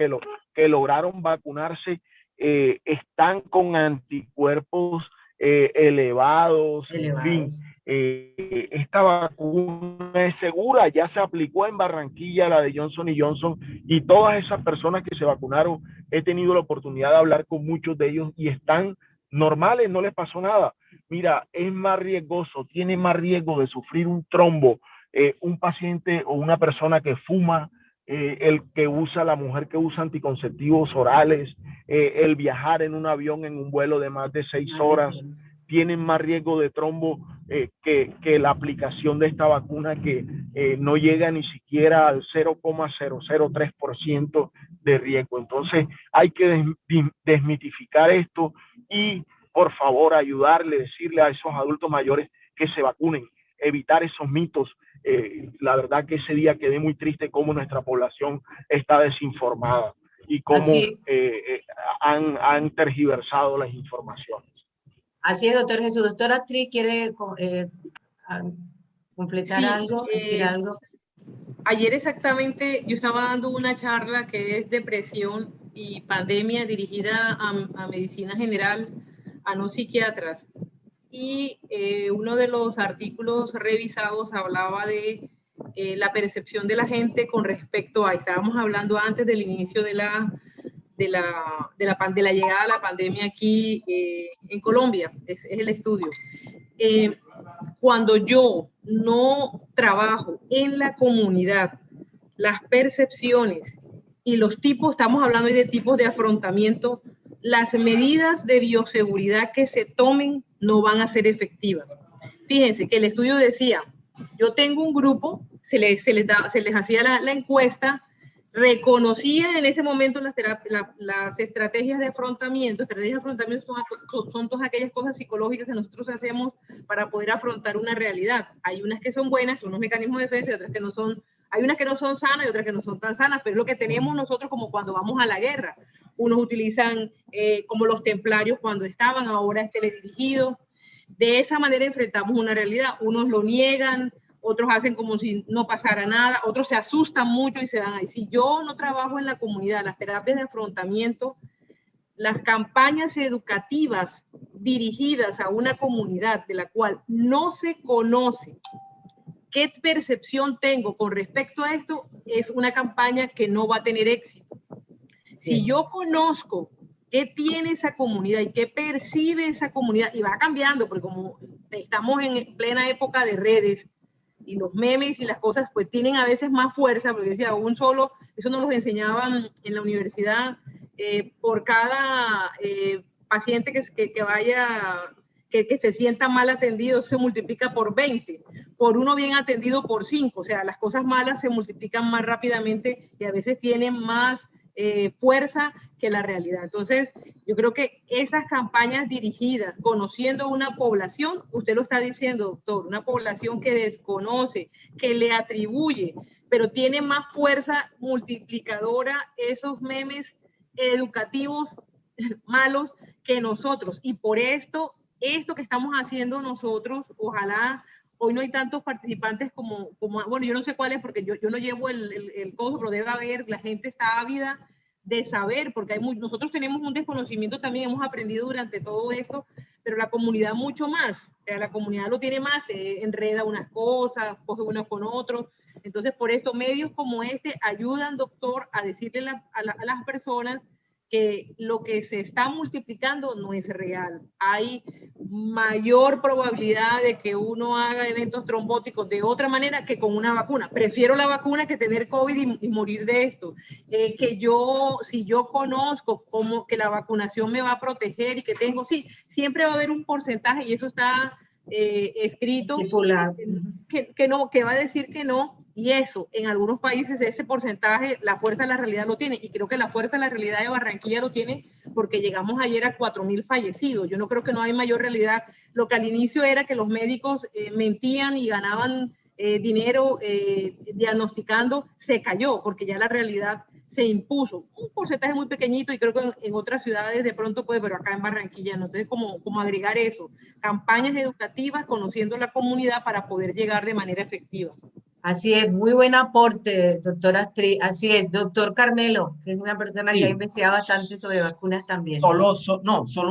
que lograron vacunarse están con anticuerpos elevados. En fin, esta vacuna es segura, ya se aplicó en Barranquilla la de Johnson & Johnson y todas esas personas que se vacunaron, he tenido la oportunidad de hablar con muchos de ellos y están normales, no les pasó nada. mira, es más riesgoso, tiene más riesgo de sufrir un trombo un paciente o una persona que fuma, la mujer que usa anticonceptivos orales, el viajar en un avión en un vuelo de más de 6 horas, tienen más riesgo de trombo que la aplicación de esta vacuna que no llega ni siquiera al 0,003% de riesgo. Entonces hay que desmitificar esto y por favor ayudarle, decirle a esos adultos mayores que se vacunen, evitar esos mitos. La verdad que ese día quedé muy triste cómo nuestra población está desinformada y cómo han tergiversado las informaciones. Así es, doctor Jesús. Doctora Astrid, ¿quiere completar algo, decir algo? Ayer exactamente yo estaba dando una charla que es depresión y pandemia dirigida a medicina general, a no psiquiatras. Y uno de los artículos revisados hablaba de la percepción de la gente con respecto a, estábamos hablando antes del inicio de la llegada a la pandemia aquí en Colombia, es el estudio. Cuando yo no trabajo en la comunidad, las percepciones y los tipos, estamos hablando hoy de tipos de afrontamiento, las medidas de bioseguridad que se tomen no van a ser efectivas. Fíjense que el estudio decía, yo tengo un grupo, se les hacía la encuesta, reconocía en ese momento las estrategias de afrontamiento. Estrategias de afrontamiento son todas aquellas cosas psicológicas que nosotros hacemos para poder afrontar una realidad. Hay unas que son buenas, son unos mecanismos de defensa, y otras que no son. Hay unas que no son sanas y otras que no son tan sanas, pero es lo que tenemos nosotros como cuando vamos a la guerra. Unos utilizan como los templarios cuando estaban, ahora es teledirigido. De esa manera enfrentamos una realidad. Unos lo niegan, otros hacen como si no pasara nada, otros se asustan mucho y se dan ahí. Si yo no trabajo en la comunidad, las terapias de afrontamiento, las campañas educativas dirigidas a una comunidad de la cual no se conoce qué percepción tengo con respecto a esto, es una campaña que no va a tener éxito. Si yo conozco qué tiene esa comunidad y qué percibe esa comunidad, y va cambiando, porque como estamos en plena época de redes, y los memes y las cosas pues tienen a veces más fuerza, porque decía, eso nos los enseñaban en la universidad, por cada paciente que se sienta mal atendido se multiplica por 20, por uno bien atendido por 5, o sea, las cosas malas se multiplican más rápidamente y a veces tienen más fuerza que la realidad. Entonces, yo creo que esas campañas dirigidas, conociendo una población, usted lo está diciendo, doctor, una población que desconoce, que le atribuye, pero tiene más fuerza multiplicadora esos memes educativos malos que nosotros. Y por esto que estamos haciendo nosotros, ojalá hoy no hay tantos participantes como bueno, yo no sé cuál es porque yo no llevo el coso, pero debe haber, la gente está ávida de saber, porque nosotros tenemos un desconocimiento también, hemos aprendido durante todo esto, pero la comunidad mucho más, o sea, la comunidad lo tiene más, enreda unas cosas, coge unos con otros. Entonces, por esto, medios como este ayudan, doctor, a decirle a las personas que lo que se está multiplicando no es real. Hay mayor probabilidad de que uno haga eventos trombóticos de otra manera que con una vacuna. Prefiero la vacuna que tener COVID y morir de esto. Si yo conozco cómo que la vacunación me va a proteger y que tengo, sí, siempre va a haber un porcentaje y eso está escrito que va a decir que no. Y eso, en algunos países, ese porcentaje, la fuerza de la realidad lo tiene. Y creo que la fuerza de la realidad de Barranquilla lo tiene porque llegamos ayer a 4.000 fallecidos. Yo no creo que no hay mayor realidad. Lo que al inicio era que los médicos mentían y ganaban dinero diagnosticando, se cayó porque ya la realidad se impuso. Un porcentaje muy pequeñito y creo que en otras ciudades de pronto puede, pero acá en Barranquilla no. Entonces, como agregar eso, campañas educativas, conociendo la comunidad para poder llegar de manera efectiva. Así es, muy buen aporte, doctora Astrid. Así es, doctor Carmelo, que es una persona que ha investigado bastante sobre vacunas también. Solo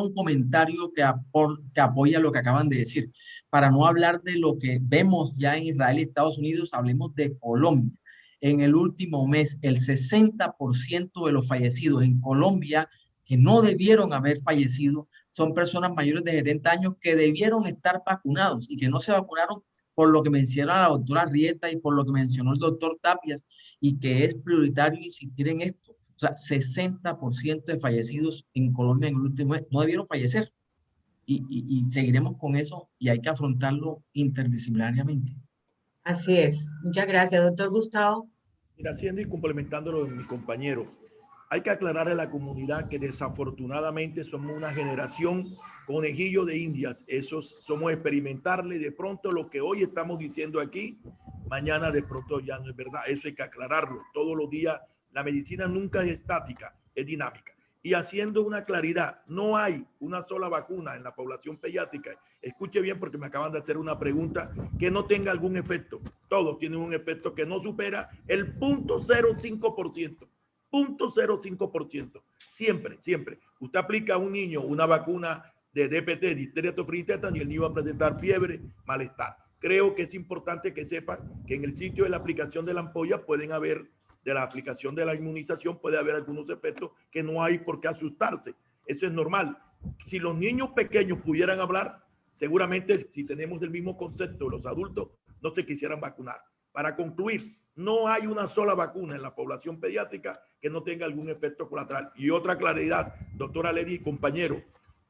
un comentario que apoya lo que acaban de decir. Para no hablar de lo que vemos ya en Israel y Estados Unidos, hablemos de Colombia. En el último mes, el 60% de los fallecidos en Colombia que no debieron haber fallecido son personas mayores de 70 años que debieron estar vacunados y que no se vacunaron por lo que menciona la doctora Rieta y por lo que mencionó el doctor Tapias, y que es prioritario insistir en esto. O sea, 60% de fallecidos en Colombia en el último mes no debieron fallecer. Y seguiremos con eso y hay que afrontarlo interdisciplinariamente. Así es. Muchas gracias, doctor Gustavo. Mira, haciendo y complementando lo de mi compañero, hay que aclarar a la comunidad que desafortunadamente somos una generación conejillo de indias. Esos somos experimentarle. De pronto lo que hoy estamos diciendo aquí, mañana de pronto ya no es verdad. Eso hay que aclararlo. Todos los días la medicina nunca es estática, es dinámica. Y haciendo una claridad, no hay una sola vacuna en la población pediátrica. Escuche bien porque me acaban de hacer una pregunta que no tenga algún efecto. Todos tienen un efecto que no supera el 0.05%. 0.05%. Siempre, siempre. Usted aplica a un niño una vacuna de DPT, difteria, tosferina y tétano, y el niño va a presentar fiebre, malestar. Creo que es importante que sepan que en el sitio de la aplicación de la ampolla pueden haber, de la aplicación de la inmunización, puede haber algunos efectos que no hay por qué asustarse. Eso es normal. Si los niños pequeños pudieran hablar, seguramente si tenemos el mismo concepto de los adultos, no se quisieran vacunar. Para concluir, no hay una sola vacuna en la población pediátrica que no tenga algún efecto colateral. Y otra claridad, doctora Ledy y compañero,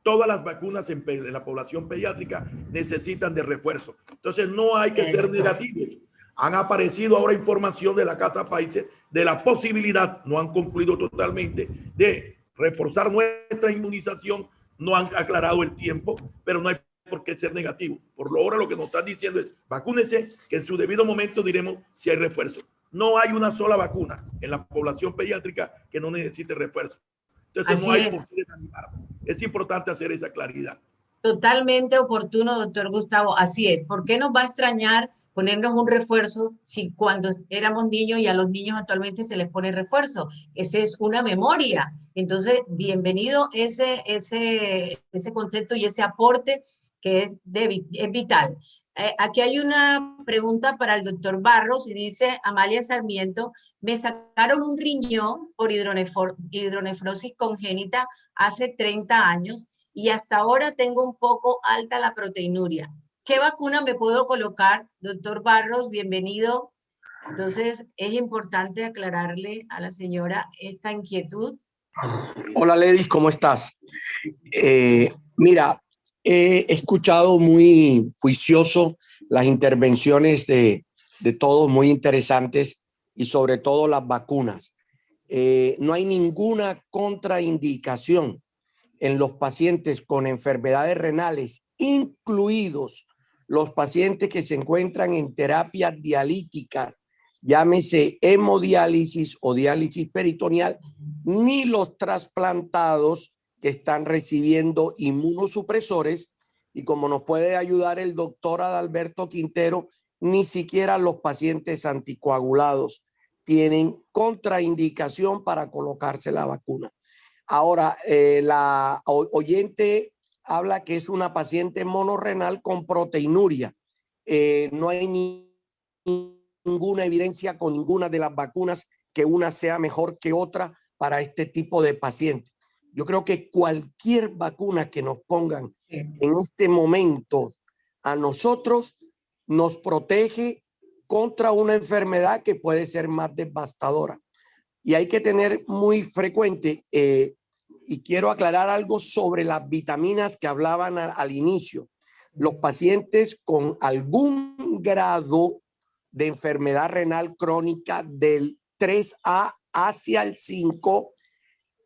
todas las vacunas en la población pediátrica necesitan de refuerzo. Entonces no hay que ser negativos. Han aparecido ahora información de la Casa Pfizer de la posibilidad, no han concluido totalmente, de reforzar nuestra inmunización. No han aclarado el tiempo, pero no hay por qué ser negativo. Por lo ahora lo que nos están diciendo es vacúnense, que en su debido momento diremos si hay refuerzo. No hay una sola vacuna en la población pediátrica que no necesite refuerzo. Entonces Así no hay es. por qué desanimarnos. Es importante hacer esa claridad. Totalmente oportuno, doctor Gustavo. Así es. ¿Por qué nos va a extrañar ponernos un refuerzo si cuando éramos niños y a los niños actualmente se les pone refuerzo? Esa es una memoria. Entonces, bienvenido ese concepto y ese aporte que es vital. Aquí hay una pregunta para el doctor Barros y dice Amalia Sarmiento, me sacaron un riñón por hidronefrosis congénita hace 30 años y hasta ahora tengo un poco alta la proteinuria. ¿Qué vacuna me puedo colocar? Doctor Barros, bienvenido. Entonces, es importante aclararle a la señora esta inquietud. Hola, Lady, ¿cómo estás? Mira, he escuchado muy juicioso las intervenciones de todos, muy interesantes, y sobre todo las vacunas. No hay ninguna contraindicación en los pacientes con enfermedades renales, incluidos los pacientes que se encuentran en terapias dialíticas, llámese hemodiálisis o diálisis peritoneal, ni los trasplantados que están recibiendo inmunosupresores, y como nos puede ayudar el doctor Adalberto Quintero, ni siquiera los pacientes anticoagulados tienen contraindicación para colocarse la vacuna. Ahora, la oyente habla que es una paciente monorrenal con proteinuria. No hay ninguna evidencia con ninguna de las vacunas que una sea mejor que otra para este tipo de pacientes. Yo creo que cualquier vacuna que nos pongan en este momento a nosotros nos protege contra una enfermedad que puede ser más devastadora. Y hay que tener muy frecuente, y quiero aclarar algo sobre las vitaminas que hablaban al inicio. Los pacientes con algún grado de enfermedad renal crónica del 3A hacia el 5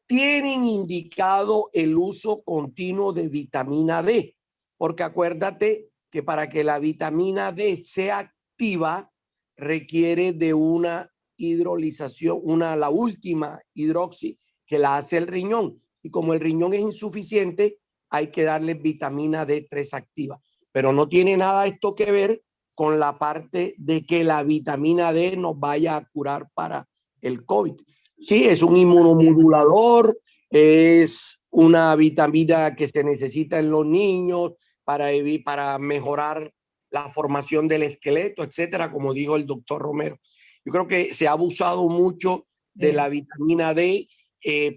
tienen indicado el uso continuo de vitamina D, porque acuérdate que para que la vitamina D sea activa requiere de una hidrolización, la última hidroxi que la hace el riñón, y como el riñón es insuficiente hay que darle vitamina D3 activa, pero no tiene nada esto que ver con la parte de que la vitamina D nos vaya a curar para el COVID. Sí, es un inmunomodulador, es una vitamina que se necesita en los niños para mejorar la formación del esqueleto, etcétera, como dijo el doctor Romero. Yo creo que se ha abusado mucho de la vitamina D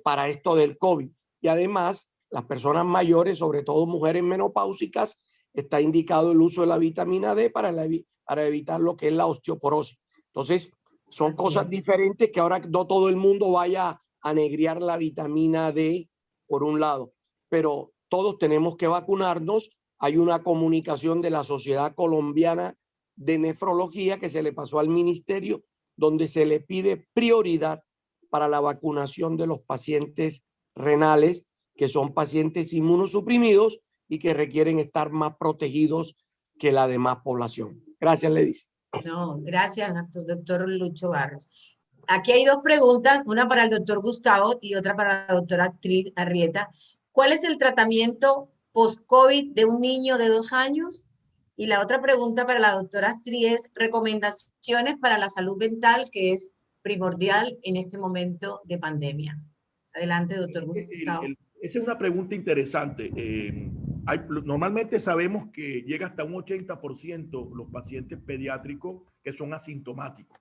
para esto del COVID. y además las personas mayores, sobre todo mujeres menopáusicas, está indicado el uso de la vitamina D para evitar lo que es la osteoporosis. Entonces, son cosas diferentes que ahora no todo el mundo vaya a negriar la vitamina D por un lado, pero todos tenemos que vacunarnos. Hay una comunicación de la Sociedad Colombiana de Nefrología que se le pasó al ministerio, donde se le pide prioridad para la vacunación de los pacientes renales, que son pacientes inmunosuprimidos y que requieren estar más protegidos que la demás población. Gracias, Ledis. No, gracias, doctor Lucho Barros. Aquí hay dos preguntas, una para el doctor Gustavo y otra para la doctora Astrid Arrieta. ¿Cuál es el tratamiento post-COVID de un niño de 2 años? Y la otra pregunta para la doctora Astrid es recomendaciones para la salud mental, que es primordial en este momento de pandemia. Adelante, doctor Gustavo. Esa es una pregunta interesante. Normalmente sabemos que llega hasta un 80% los pacientes pediátricos que son asintomáticos.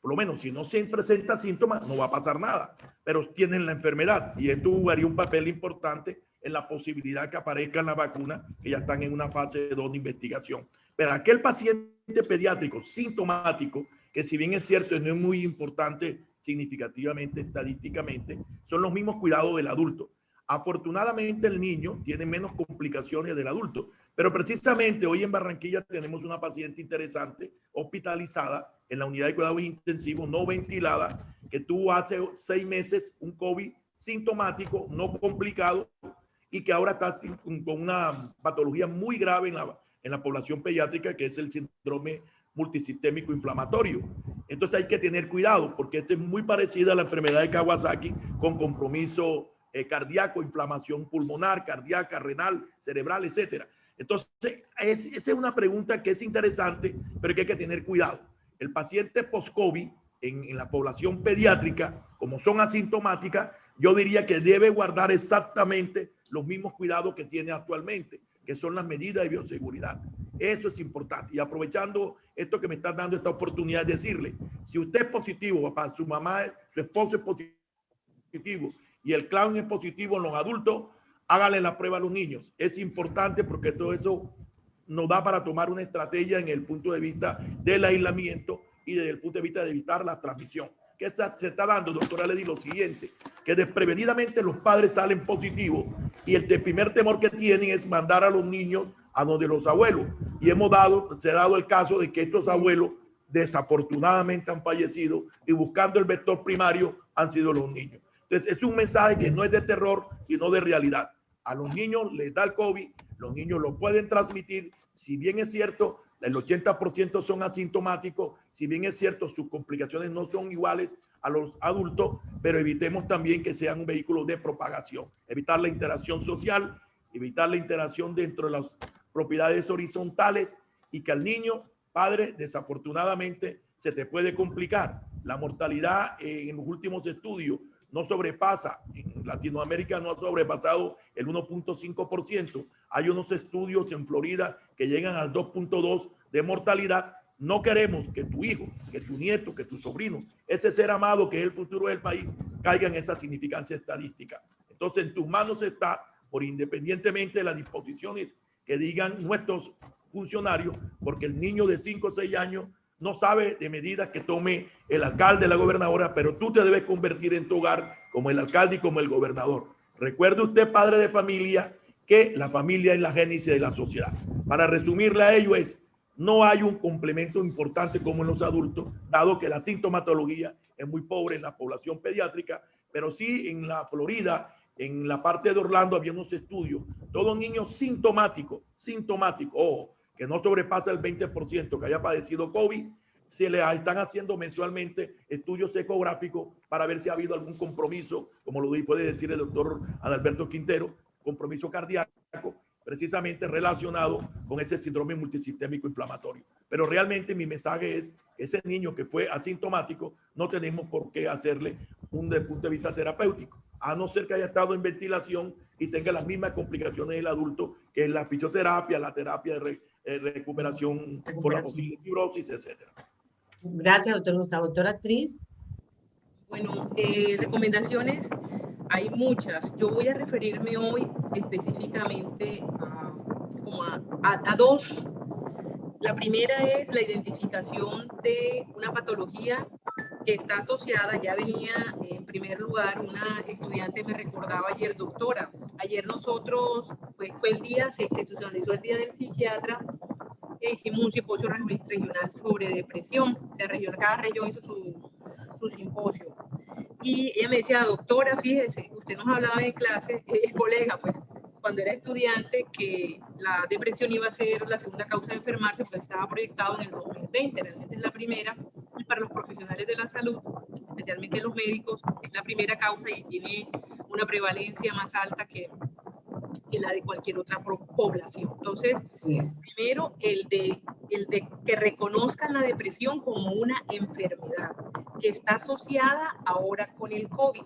Por lo menos, si no se presenta síntomas, no va a pasar nada, pero tienen la enfermedad y esto jugaría un papel importante en la posibilidad que aparezcan las vacunas que ya están en una fase 2 de investigación. Pero aquel paciente pediátrico sintomático, que si bien es cierto, no es muy importante significativamente, estadísticamente, son los mismos cuidados del adulto. Afortunadamente el niño tiene menos complicaciones del adulto, pero precisamente hoy en Barranquilla tenemos una paciente interesante hospitalizada en la unidad de cuidados intensivos no ventilada, que tuvo hace 6 meses un COVID sintomático, no complicado, y que ahora está con una patología muy grave en la población pediátrica, que es el síndrome multisistémico inflamatorio. Entonces hay que tener cuidado, porque este es muy parecida a la enfermedad de Kawasaki, con compromiso cardíaco, inflamación pulmonar, cardíaca, renal, cerebral, etcétera. Entonces, esa es una pregunta que es interesante, pero que hay que tener cuidado. El paciente post-COVID en la población pediátrica, como son asintomáticas, yo diría que debe guardar exactamente los mismos cuidados que tiene actualmente, que son las medidas de bioseguridad. Eso es importante. Y aprovechando esto que me están dando esta oportunidad de decirle, si usted es positivo, papá, su mamá, su esposo es positivo y el clown es positivo en los adultos, hágale la prueba a los niños. Es importante porque todo eso nos da para tomar una estrategia en el punto de vista del aislamiento y desde el punto de vista de evitar la transmisión. ¿Qué se está dando, doctora Ledy? Lo siguiente, que desprevenidamente los padres salen positivos y el primer temor que tienen es mandar a los niños a donde los abuelos. Y se ha dado el caso de que estos abuelos desafortunadamente han fallecido y buscando el vector primario han sido los niños. Entonces es un mensaje que no es de terror, sino de realidad. A los niños les da el COVID, los niños lo pueden transmitir, si bien es cierto, el 80% son asintomáticos, si bien es cierto, sus complicaciones no son iguales a los adultos, pero evitemos también que sean un vehículo de propagación, evitar la interacción social, evitar la interacción dentro de las propiedades horizontales y que al niño, padre, desafortunadamente se te puede complicar. La mortalidad en los últimos estudios no sobrepasa, en Latinoamérica no ha sobrepasado el 1.5%. Hay unos estudios en Florida que llegan al 2.2% de mortalidad. No queremos que tu hijo, que tu nieto, que tu sobrino, ese ser amado que es el futuro del país, caiga en esa significancia estadística. Entonces en tus manos está, por independientemente de las disposiciones que digan nuestros funcionarios, porque el niño de 5 o 6 años no sabe de medidas que tome el alcalde, la gobernadora, pero tú te debes convertir en tu hogar como el alcalde y como el gobernador. Recuerde usted, padre de familia, que la familia es la génesis de la sociedad. Para resumirle a ello no hay un complemento importante como en los adultos, dado que la sintomatología es muy pobre en la población pediátrica, pero sí en la Florida, en la parte de Orlando había unos estudios, todos niños sintomáticos, ojo, que no sobrepasa el 20% que haya padecido COVID, se le están haciendo mensualmente estudios ecográficos para ver si ha habido algún compromiso, como lo puede decir el doctor Adalberto Quintero, compromiso cardíaco, precisamente relacionado con ese síndrome multisistémico inflamatorio. Pero realmente mi mensaje es que ese niño que fue asintomático no tenemos por qué hacerle desde el punto de vista terapéutico, a no ser que haya estado en ventilación y tenga las mismas complicaciones del adulto, que es la fisioterapia, la terapia de recuperación por la posible fibrosis, etcétera. Gracias, doctor Gustavo. Doctora Astrid. Bueno, recomendaciones hay muchas. Yo voy a referirme hoy específicamente a dos. La primera es la identificación de una patología que está asociada, ya venía en primer lugar, una estudiante me recordaba ayer, doctora, ayer nosotros, pues fue el día, se institucionalizó el Día del Psiquiatra, e hicimos un simposio regional sobre depresión, o sea, cada región hizo su simposio. Y ella me decía, doctora, fíjese, usted nos hablaba en clase, es colega, pues, cuando era estudiante, que la depresión iba a ser la segunda causa de enfermarse, pues estaba proyectado en el 2020, realmente es la primera, y para los profesionales de la salud, especialmente los médicos, es la primera causa y tiene una prevalencia más alta que la de cualquier otra población. Entonces, primero, el de que reconozcan la depresión como una enfermedad que está asociada ahora con el COVID,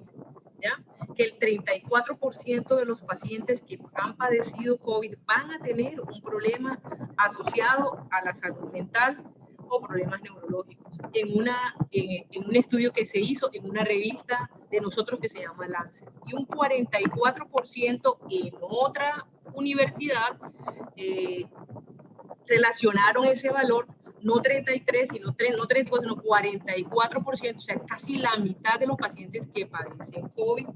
¿ya? Que el 34% de los pacientes que han padecido COVID van a tener un problema asociado a la salud mental o problemas neurológicos. En un estudio que se hizo en una revista de nosotros que se llama Lancet. Y un 44% en otra universidad relacionaron ese valor, no 33, no 34, sino 44%, o sea, casi la mitad de los pacientes que padecen COVID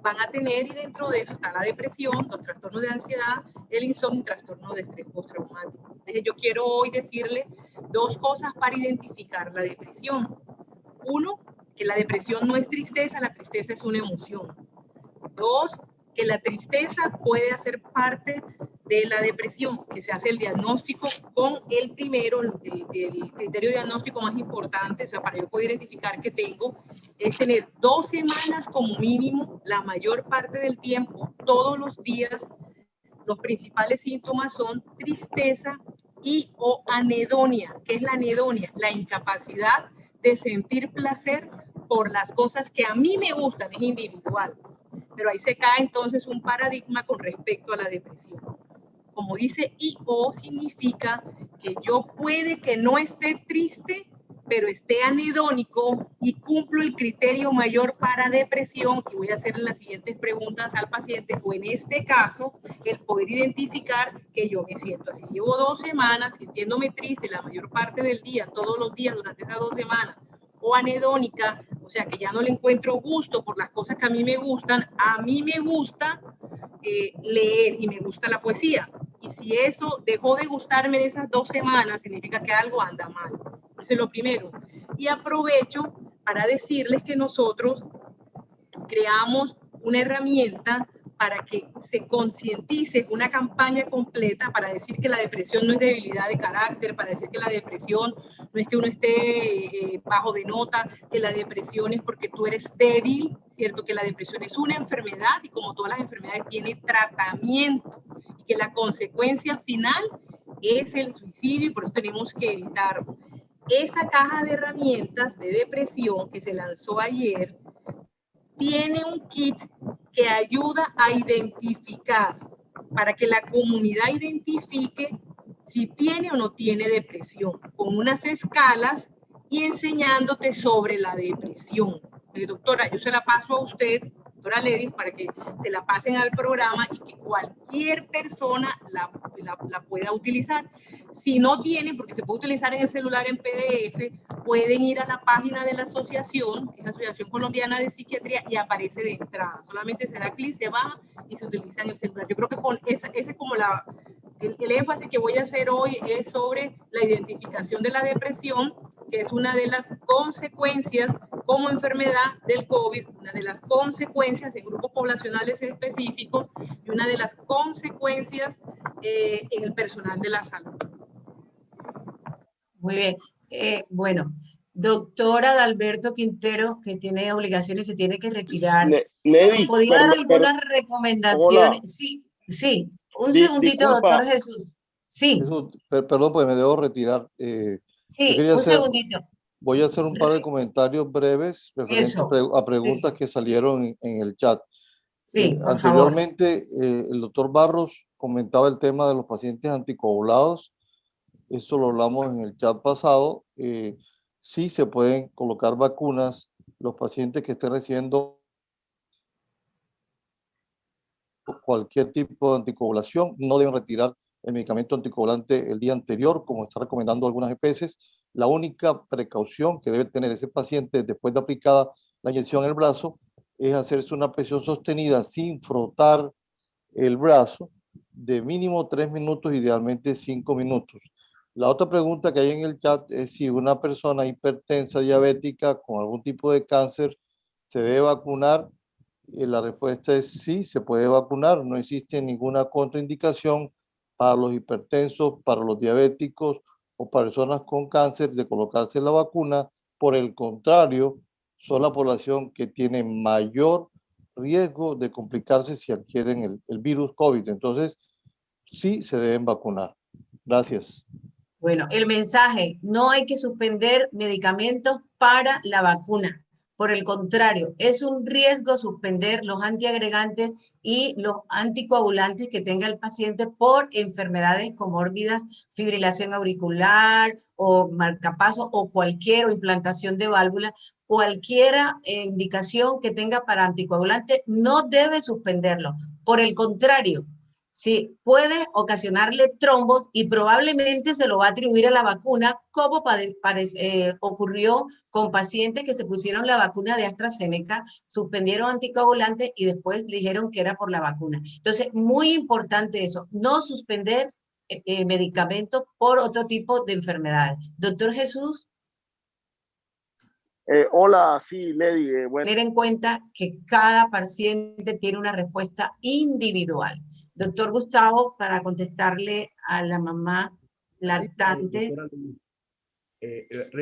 van a tener, y dentro de eso está la depresión, los trastornos de ansiedad, el insomnio y trastorno de estrés postraumático. Entonces, yo quiero hoy decirle dos cosas para identificar la depresión. Uno, que la depresión no es tristeza, la tristeza es una emoción. Dos, que la tristeza puede hacer parte de la depresión, que se hace el diagnóstico con el primero, el criterio diagnóstico más importante, o sea, para yo poder identificar que tengo, es tener 2 semanas como mínimo, la mayor parte del tiempo, todos los días. Los principales síntomas son tristeza y o anedonia. ¿Qué es la anedonia? La incapacidad de sentir placer por las cosas que a mí me gustan, es individual. Pero ahí se cae entonces un paradigma con respecto a la depresión. Como dice I-O, significa que yo puede que no esté triste, pero esté anedónico y cumplo el criterio mayor para depresión. Y voy a hacer las siguientes preguntas al paciente, o en este caso, el poder identificar que yo me siento así. Llevo 2 semanas sintiéndome triste la mayor parte del día, todos los días durante esas 2 semanas, o anedónica, o sea que ya no le encuentro gusto por las cosas que a mí me gustan. A mí me gusta leer y me gusta la poesía. Y si eso dejó de gustarme en esas 2 semanas, significa que algo anda mal. Eso es lo primero. Y aprovecho para decirles que nosotros creamos una herramienta para que se concientice, una campaña completa para decir que la depresión no es debilidad de carácter, para decir que la depresión no es que uno esté bajo de nota, que la depresión es porque tú eres débil, ¿cierto? Que la depresión es una enfermedad y como todas las enfermedades tiene tratamiento, y que la consecuencia final es el suicidio y por eso tenemos que evitarlo. Esa caja de herramientas de depresión que se lanzó ayer tiene un kit que ayuda a identificar, para que la comunidad identifique si tiene o no tiene depresión, con unas escalas y enseñándote sobre la depresión. Doctora, yo se la paso a usted, doctora Ledis, para que se la pasen al programa y que cualquier persona la pueda utilizar. Si no tienen, porque se puede utilizar en el celular en PDF, pueden ir a la página de la asociación, que es la Asociación Colombiana de Psiquiatría, y aparece de entrada. Solamente se da clic, se baja y se utiliza en el celular. Yo creo que con ese es como el énfasis que voy a hacer hoy es sobre la identificación de la depresión, que es una de las consecuencias como enfermedad del COVID, una de las consecuencias en grupos poblacionales específicos y una de las consecuencias en el personal de la salud. Muy bien. Bueno, doctora Adalberto Quintero, que tiene obligaciones, se tiene que retirar. Lady, ¿Podría dar algunas recomendaciones? Hola. Sí. Un segundito, Disculpa. doctor Jesús. Sí. Jesús, perdón, pues me debo retirar. Sí, un segundito. Voy a hacer un par de comentarios breves referentes a preguntas que salieron en el chat. Sí, por anteriormente, el doctor Barros comentaba el tema de los pacientes anticoagulados. Esto lo hablamos en el chat pasado. Sí se pueden colocar vacunas los pacientes que estén recibiendo cualquier tipo de anticoagulación. No deben retirar el medicamento anticoagulante el día anterior, como está recomendando algunas EPS. La única precaución que debe tener ese paciente después de aplicada la inyección en el brazo es hacerse una presión sostenida sin frotar el brazo de mínimo 3 minutos, idealmente 5 minutos. La otra pregunta que hay en el chat es si una persona hipertensa, diabética, con algún tipo de cáncer, se debe vacunar. La respuesta es sí, se puede vacunar. No existe ninguna contraindicación para los hipertensos, para los diabéticos o personas con cáncer de colocarse la vacuna. Por el contrario, son la población que tiene mayor riesgo de complicarse si adquieren el virus COVID. Entonces, sí se deben vacunar. Gracias. Bueno, el mensaje, no hay que suspender medicamentos para la vacuna. Por el contrario, es un riesgo suspender los antiagregantes y los anticoagulantes que tenga el paciente por enfermedades comórbidas, fibrilación auricular o marcapaso o cualquier, o implantación de válvula, cualquiera indicación que tenga para anticoagulante no debe suspenderlo. Por el contrario, sí, puede ocasionarle trombos y probablemente se lo va a atribuir a la vacuna, como ocurrió con pacientes que se pusieron la vacuna de AstraZeneca, suspendieron anticoagulantes y después dijeron que era por la vacuna. Entonces, muy importante eso, no suspender medicamentos por otro tipo de enfermedades. Doctor Jesús. Hola, sí, Lady. Bueno. Tener en cuenta que cada paciente tiene una respuesta individual. Doctor Gustavo, para contestarle a la mamá lactante.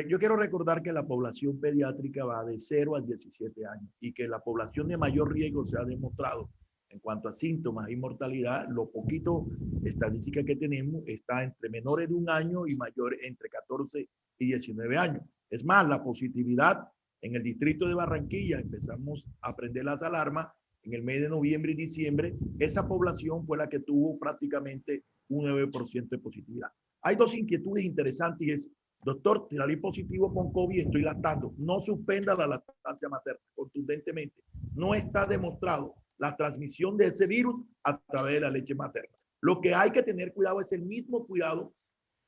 Yo quiero recordar que la población pediátrica va de 0 a 17 años y que la población de mayor riesgo se ha demostrado en cuanto a síntomas y mortalidad. Lo poquito estadística que tenemos está entre menores de 1 año y mayores entre 14 y 19 años. Es más, la positividad en el distrito de Barranquilla, empezamos a prender las alarmas en el mes de noviembre y diciembre, esa población fue la que tuvo prácticamente un 9% de positividad. Hay dos inquietudes interesantes y es, doctor, salí positivo con COVID, estoy lactando. No suspenda la lactancia materna, contundentemente. No está demostrado la transmisión de ese virus a través de la leche materna. Lo que hay que tener cuidado es el mismo cuidado,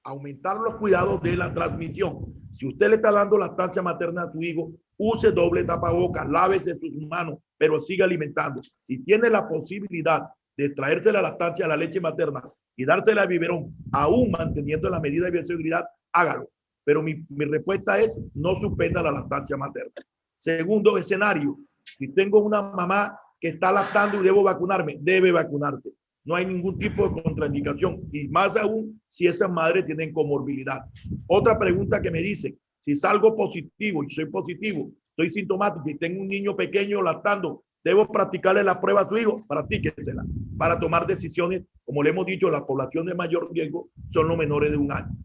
aumentar los cuidados de la transmisión. Si usted le está dando lactancia materna a su hijo, use doble tapabocas, lávese sus manos, pero siga alimentando. Si tiene la posibilidad de traerse la lactancia a la leche materna y dársela al biberón, aún manteniendo la medida de bioseguridad, hágalo. Pero mi respuesta es, no suspenda la lactancia materna. Segundo escenario, si tengo una mamá que está lactando y debo vacunarme, debe vacunarse. No hay ningún tipo de contraindicación y más aún si esas madres tienen comorbilidad. Otra pregunta que me dice, si salgo positivo y soy positivo, estoy sintomático y tengo un niño pequeño lactando, ¿debo practicarle la prueba a su hijo? Practíquensela para tomar decisiones. Como le hemos dicho, la población de mayor riesgo son los menores de 1 año.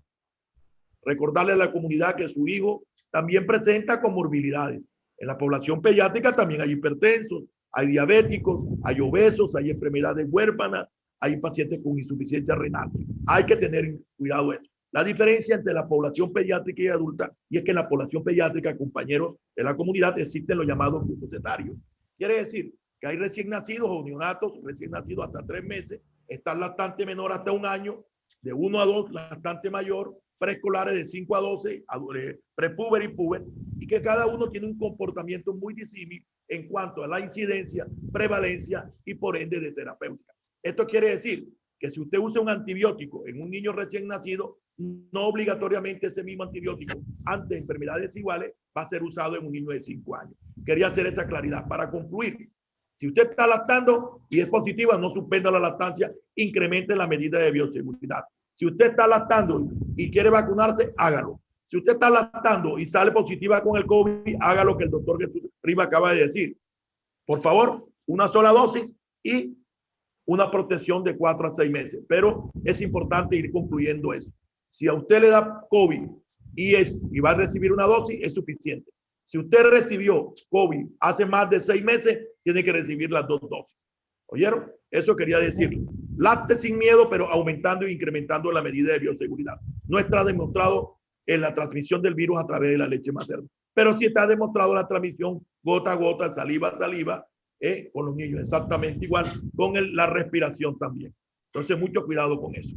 Recordarle a la comunidad que su hijo también presenta comorbilidades. En la población pediátrica también hay hipertensos, hay diabéticos, hay obesos, hay enfermedades huérfanas, hay pacientes con insuficiencia renal. Hay que tener cuidado eso. La diferencia entre la población pediátrica y adulta, y es que en la población pediátrica, compañeros de la comunidad, existen los llamados grupos etarios. Quiere decir que hay recién nacidos o neonatos, recién nacidos hasta 3 meses, está lactante menor hasta 1 año, de 1 a 2, lactante mayor, preescolares de 5 a 12, prepúber y puber, y que cada uno tiene un comportamiento muy disímil en cuanto a la incidencia, prevalencia y por ende de terapéutica. Esto quiere decir que si usted usa un antibiótico en un niño recién nacido, no obligatoriamente ese mismo antibiótico ante enfermedades iguales va a ser usado en un niño de 5 años. Quería hacer esa claridad. Para concluir, si usted está lactando y es positiva, no suspenda la lactancia, incremente la medida de bioseguridad. Si usted está lactando y quiere vacunarse, hágalo. Si usted está lactando y sale positiva con el COVID, haga lo que el doctor Jesús Rivas acaba de decir. Por favor, una sola dosis y una protección de 4 a 6 meses. Pero es importante ir concluyendo eso. Si a usted le da COVID y va a recibir una dosis, es suficiente. Si usted recibió COVID hace más de 6 meses, tiene que recibir las 2 dosis. ¿Oyeron? Eso quería decirle. Lacte sin miedo, pero aumentando e incrementando la medida de bioseguridad. No está demostrado en la transmisión del virus a través de la leche materna. Pero sí está demostrado la transmisión gota a gota, saliva a saliva, con los niños, exactamente igual, con la respiración también. Entonces, mucho cuidado con eso.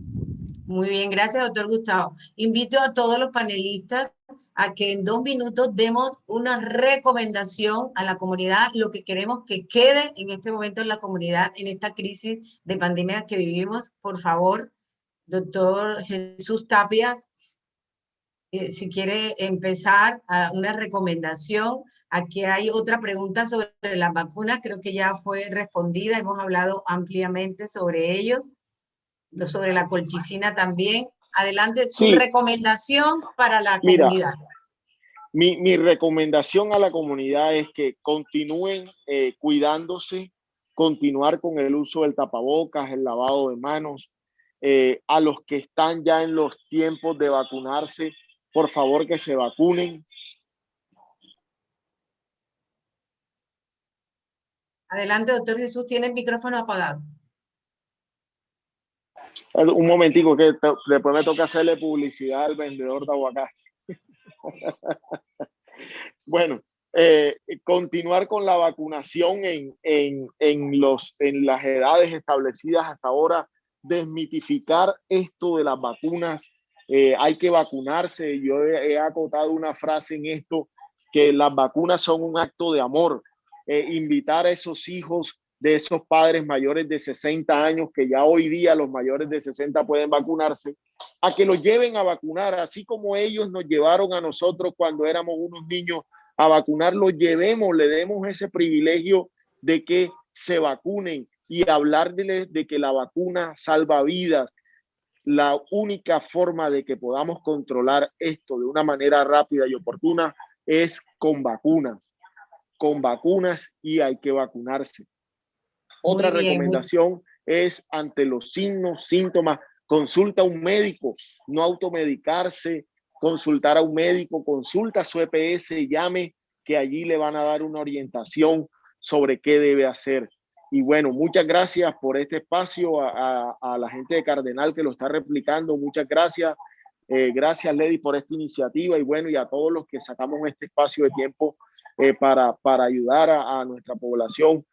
Muy bien, gracias, doctor Gustavo. Invito a todos los panelistas a que en 2 minutos demos una recomendación a la comunidad, lo que queremos que quede en este momento en la comunidad, en esta crisis de pandemia que vivimos. Por favor, doctor Jesús Tapias, si quiere empezar a una recomendación. Aquí hay otra pregunta sobre las vacunas, creo que ya fue respondida, hemos hablado ampliamente sobre ellos, sobre la colchicina también. Adelante, su recomendación para la comunidad. Mi recomendación a la comunidad es que continúen cuidándose, continuar con el uso del tapabocas, el lavado de manos. A los que están ya en los tiempos de vacunarse, por favor que se vacunen. Adelante, doctor Jesús, tiene el micrófono apagado. Un momentico, que después me toca hacerle publicidad al vendedor de aguacate. Bueno, continuar con la vacunación en las edades establecidas hasta ahora, desmitificar esto de las vacunas. Hay que vacunarse. Yo he acotado una frase en esto, que las vacunas son un acto de amor. Invitar a esos hijos de esos padres mayores de 60 años, que ya hoy día los mayores de 60 pueden vacunarse, a que los lleven a vacunar, así como ellos nos llevaron a nosotros cuando éramos unos niños a vacunar, los llevemos, le demos ese privilegio de que se vacunen y hablarles de que la vacuna salva vidas. La única forma de que podamos controlar esto de una manera rápida y oportuna es con vacunas y hay que vacunarse. Otra recomendación es, ante los signos, síntomas, consulta a un médico, no automedicarse, consultar a un médico, consulta a su EPS, llame, que allí le van a dar una orientación sobre qué debe hacer. Y bueno, muchas gracias por este espacio, a la gente de Cardenal que lo está replicando, muchas gracias. Gracias, Lady, por esta iniciativa, y bueno, y a todos los que sacamos este espacio de tiempo para ayudar a nuestra población.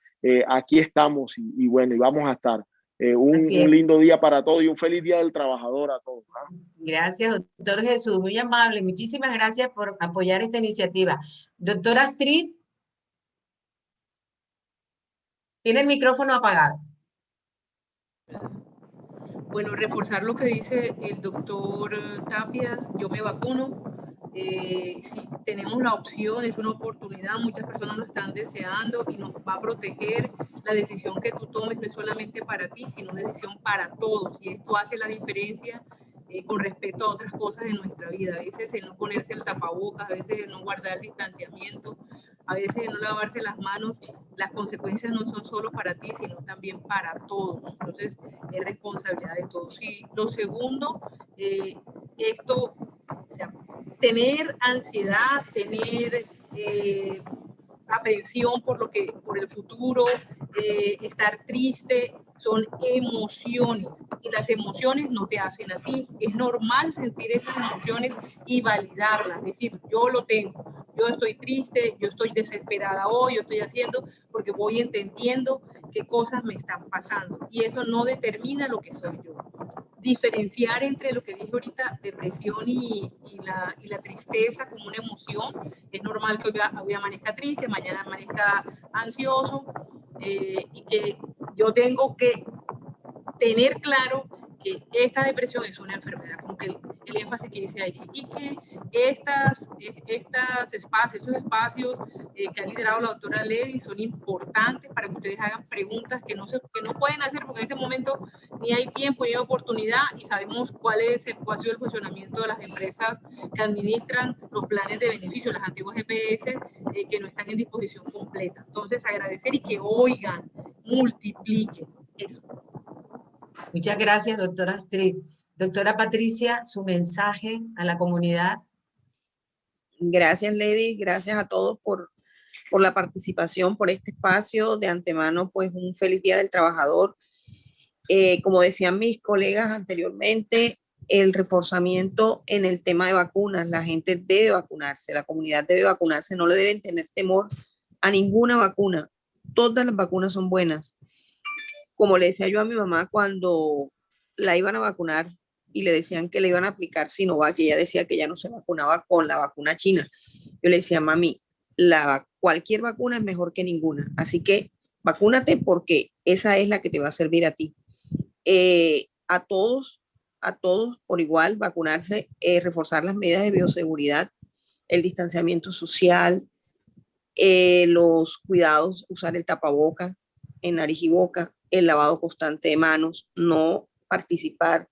Aquí estamos y bueno, y vamos a estar. Un lindo día para todos y un feliz Día del Trabajador a todos. Gracias, doctor Jesús, muy amable. Muchísimas gracias por apoyar esta iniciativa. Doctora Astrid, tiene el micrófono apagado. Bueno, reforzar lo que dice el doctor Tapias, yo me vacuno. Si tenemos la opción, es una oportunidad, muchas personas lo están deseando y nos va a proteger. La decisión que tú tomes no es solamente para ti, sino una decisión para todos, y esto hace la diferencia con respecto a otras cosas en nuestra vida. A veces el no ponerse el tapabocas, a veces el no guardar el distanciamiento, a veces el no lavarse las manos, las consecuencias no son solo para ti, sino también para todos. Entonces es responsabilidad de todos. Y lo segundo, esto, o sea, tener ansiedad, tener aprensión por el futuro, estar triste, son emociones, y las emociones no te hacen a ti. Es normal sentir esas emociones y validarlas, decir, yo lo tengo, yo estoy triste, yo estoy desesperada hoy, yo estoy haciendo, porque voy entendiendo qué cosas me están pasando, y eso no determina lo que soy yo. Diferenciar entre lo que dije ahorita, depresión y la tristeza como una emoción. Es normal que hoy amanezca triste, mañana amanezca ansioso, y que yo tengo que tener claro que esta depresión es una enfermedad, como que el énfasis que dice ahí, y que estos espacios que ha liderado la doctora Lady son importantes para que ustedes hagan preguntas que no pueden hacer, porque en este momento ni hay tiempo ni hay oportunidad, y sabemos cuál ha sido el funcionamiento de las empresas que administran los planes de beneficio, las antiguas EPS, que no están en disposición completa. Entonces, agradecer y que oigan, multipliquen eso. Muchas gracias, doctora Astrid. Doctora Patricia, su mensaje a la comunidad. Gracias, Lady. Gracias a todos por la participación, por este espacio. De antemano, pues un feliz Día del Trabajador. Como decían mis colegas anteriormente, el reforzamiento en el tema de vacunas. La gente debe vacunarse, la comunidad debe vacunarse, no le deben tener temor a ninguna vacuna. todas las vacunas son buenas. Como le decía yo a mi mamá cuando la iban a vacunar y le decían que le iban a aplicar Sinovac, y ella decía que ya no se vacunaba con la vacuna china. Yo le decía, mami, cualquier vacuna es mejor que ninguna, así que vacúnate porque esa es la que te va a servir a ti. A todos por igual, vacunarse, reforzar las medidas de bioseguridad, el distanciamiento social, los cuidados, usar el tapabocas en nariz y boca, el lavado constante de manos, no participar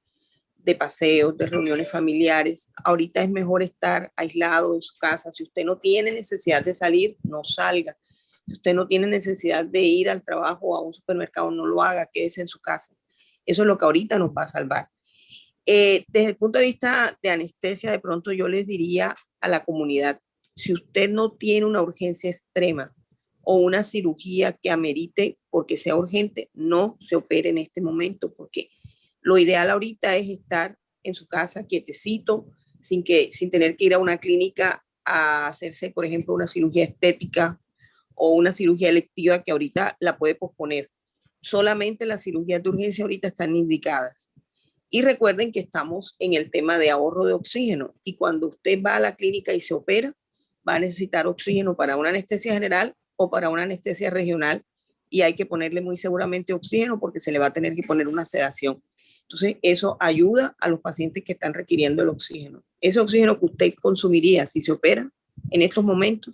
de paseos, de reuniones familiares. Ahorita es mejor estar aislado en su casa. Si usted no tiene necesidad de salir, no salga. Si usted no tiene necesidad de ir al trabajo o a un supermercado, no lo haga, quédese en su casa. Eso es lo que ahorita nos va a salvar. Desde el punto de vista de anestesia, de pronto yo les diría a la comunidad, si usted no tiene una urgencia extrema o una cirugía que amerite porque sea urgente, no se opere en este momento, porque lo ideal ahorita es estar en su casa quietecito, sin tener que ir a una clínica a hacerse, por ejemplo, una cirugía estética o una cirugía electiva que ahorita la puede posponer. Solamente las cirugías de urgencia ahorita están indicadas. Y recuerden que estamos en el tema de ahorro de oxígeno, y cuando usted va a la clínica y se opera, va a necesitar oxígeno para una anestesia general o para una anestesia regional, y hay que ponerle muy seguramente oxígeno porque se le va a tener que poner una sedación. Entonces, eso ayuda a los pacientes que están requiriendo el oxígeno. Ese oxígeno que usted consumiría si se opera en estos momentos,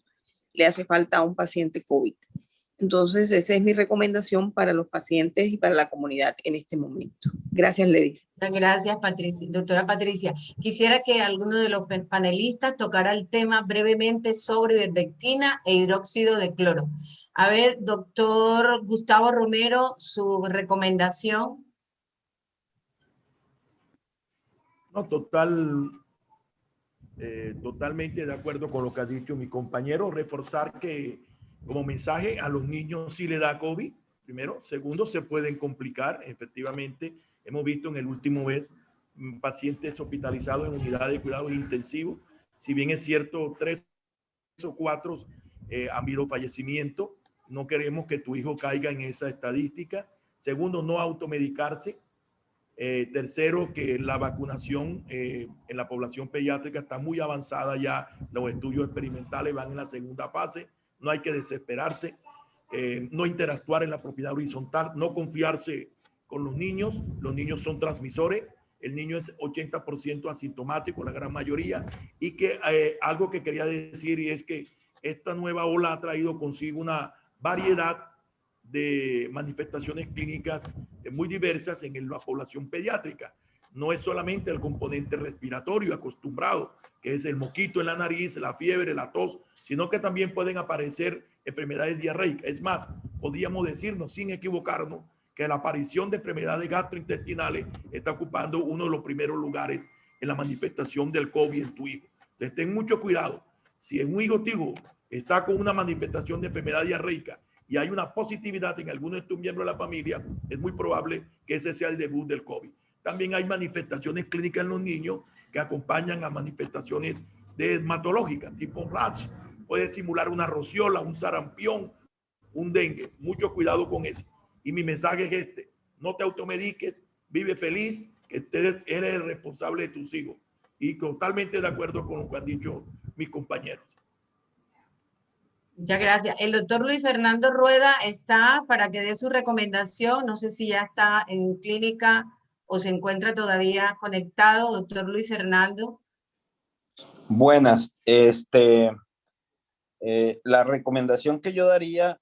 le hace falta a un paciente COVID. Entonces, esa es mi recomendación para los pacientes y para la comunidad en este momento. Gracias, Lady. Gracias, Patricia. Doctora Patricia. Quisiera que alguno de los panelistas tocara el tema brevemente sobre ivermectina e hidróxido de cloro. A ver, doctor Gustavo Romero, su recomendación. No, totalmente de acuerdo con lo que ha dicho mi compañero. Reforzar que como mensaje a los niños sí le da COVID, primero. Segundo, se pueden complicar. Efectivamente, hemos visto en el último mes pacientes hospitalizados en unidades de cuidados intensivos. Si bien es cierto, 3 o 4 han habido fallecimientos. No queremos que tu hijo caiga en esa estadística. Segundo, no automedicarse. Tercero, que la vacunación en la población pediátrica está muy avanzada ya. Los estudios experimentales van en la segunda fase. No hay que desesperarse. No interactuar en la propiedad horizontal. No confiarse con los niños. Los niños son transmisores. El niño es 80% asintomático, la gran mayoría. Y que algo que quería decir, y es que esta nueva ola ha traído consigo una variedad de manifestaciones clínicas muy diversas en la población pediátrica. No es solamente el componente respiratorio acostumbrado, que es el moquito en la nariz, la fiebre, la tos, sino que también pueden aparecer enfermedades diarreicas. Es más, podríamos decirnos sin equivocarnos que la aparición de enfermedades gastrointestinales está ocupando uno de los primeros lugares en la manifestación del COVID en tu hijo. Entonces, ten mucho cuidado. Si en un hijo tuyo está con una manifestación de enfermedad diarreica y hay una positividad en alguno de tus miembros de la familia, es muy probable que ese sea el debut del COVID. También hay manifestaciones clínicas en los niños que acompañan a manifestaciones dermatológicas, tipo rash. Puede simular una rociola, un sarampión, un dengue. Mucho cuidado con eso. Y mi mensaje es este: no te automediques, vive feliz, que eres el responsable de tus hijos. Y totalmente de acuerdo con lo que han dicho mis compañeros. Muchas gracias. El doctor Luis Fernando Rueda está para que dé su recomendación. No sé si ya está en clínica o se encuentra todavía conectado. Doctor Luis Fernando. Buenas. La recomendación que yo daría,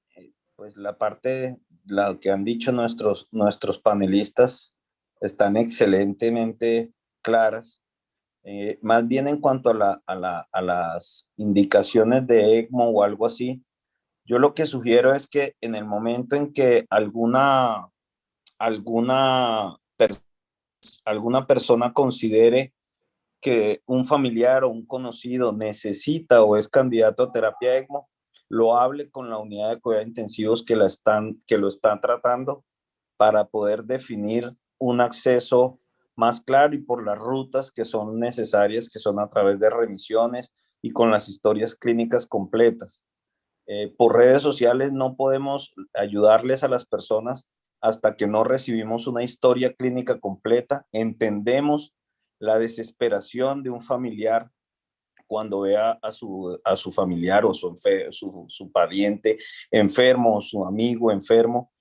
pues la parte, la que han dicho nuestros panelistas, están excelentemente claras. Más bien en cuanto a las indicaciones de ECMO o algo así, yo lo que sugiero es que en el momento en que alguna persona considere que un familiar o un conocido necesita o es candidato a terapia ECMO, lo hable con la unidad de cuidados intensivos que lo están tratando, para poder definir un acceso más claro y por las rutas que son necesarias, que son a través de remisiones y con las historias clínicas completas. por redes sociales no podemos ayudarles a las personas hasta que no recibimos una historia clínica completa, entendemos la desesperación de un familiar cuando vea a su familiar o su pariente enfermo o su amigo enfermo,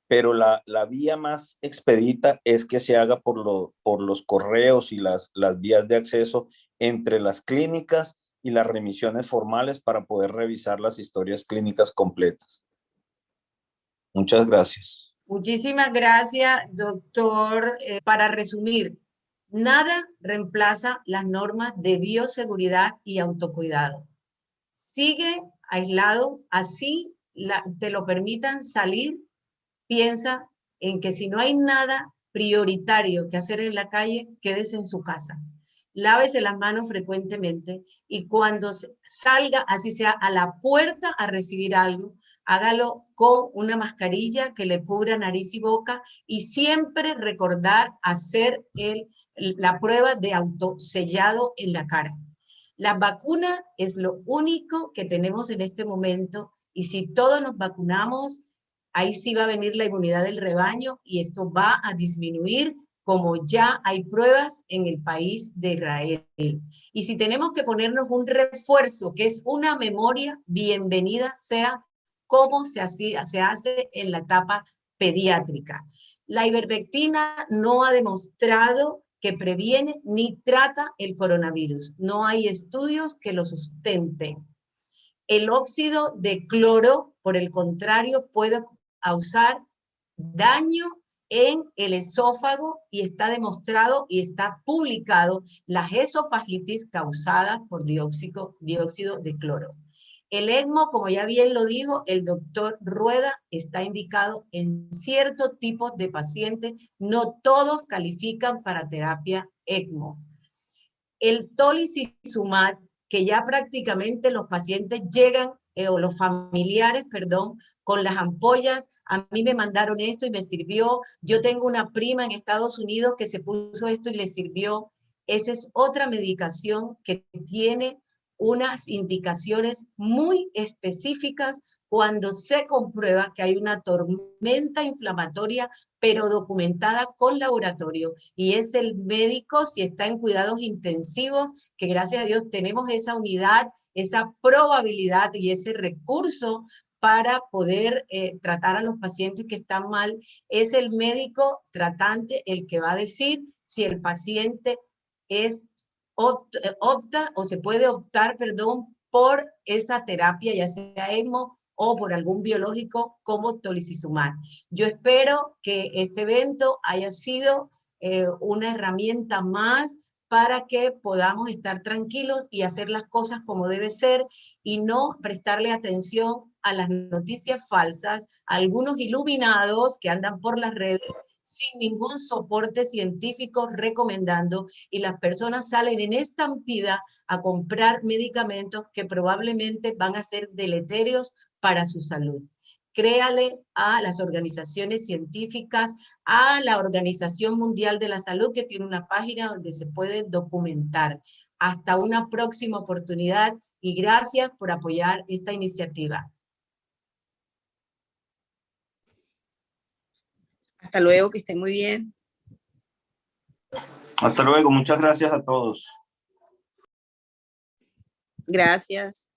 pero la vía más expedita es que se haga por los correos y las vías de acceso entre las clínicas y las remisiones formales para poder revisar las historias clínicas completas. Muchas gracias. Muchísimas gracias, doctor. Para resumir, nada reemplaza las normas de bioseguridad y autocuidado. Sigue aislado, así te lo permitan salir. Piensa en que si no hay nada prioritario que hacer en la calle, quédese en su casa. Lávese las manos frecuentemente y cuando salga, así sea a la puerta a recibir algo, hágalo con una mascarilla que le cubra nariz y boca y siempre recordar hacer la prueba de autosellado en la cara. La vacuna es lo único que tenemos en este momento y si todos nos vacunamos, ahí sí va a venir la inmunidad del rebaño y esto va a disminuir como ya hay pruebas en el país de Israel. Y si tenemos que ponernos un refuerzo, que es una memoria, bienvenida sea como se hace en la etapa pediátrica. La ivermectina no ha demostrado que previene ni trata el coronavirus. No hay estudios que lo sustenten. El óxido de cloro, por el contrario, puede causar daño en el esófago y está demostrado y está publicado las esofagitis causadas por dióxido de cloro. El ECMO, como ya bien lo dijo el doctor Rueda, está indicado en cierto tipo de pacientes. No todos califican para terapia ECMO. El tocilizumab, que ya prácticamente los pacientes llegan, o los familiares, perdón, con las ampollas, a mí me mandaron esto y me sirvió, yo tengo una prima en Estados Unidos que se puso esto y le sirvió. Esa es otra medicación que tiene unas indicaciones muy específicas cuando se comprueba que hay una tormenta inflamatoria, pero documentada con laboratorio. Y es el médico, si está en cuidados intensivos, que gracias a Dios tenemos esa unidad, esa probabilidad y ese recurso para poder tratar a los pacientes que están mal, es el médico tratante el que va a decir si el paciente opta o se puede optar, perdón, por esa terapia, ya sea ECMO o por algún biológico como tocilizumab. Yo espero que este evento haya sido una herramienta más para que podamos estar tranquilos y hacer las cosas como debe ser y no prestarle atención a las noticias falsas, a algunos iluminados que andan por las redes sin ningún soporte científico recomendando y las personas salen en estampida a comprar medicamentos que probablemente van a ser deleterios para su salud. Créale a las organizaciones científicas, a la Organización Mundial de la Salud, que tiene una página donde se puede documentar. Hasta una próxima oportunidad y gracias por apoyar esta iniciativa. Hasta luego, que estén muy bien. Hasta luego, muchas gracias a todos. Gracias.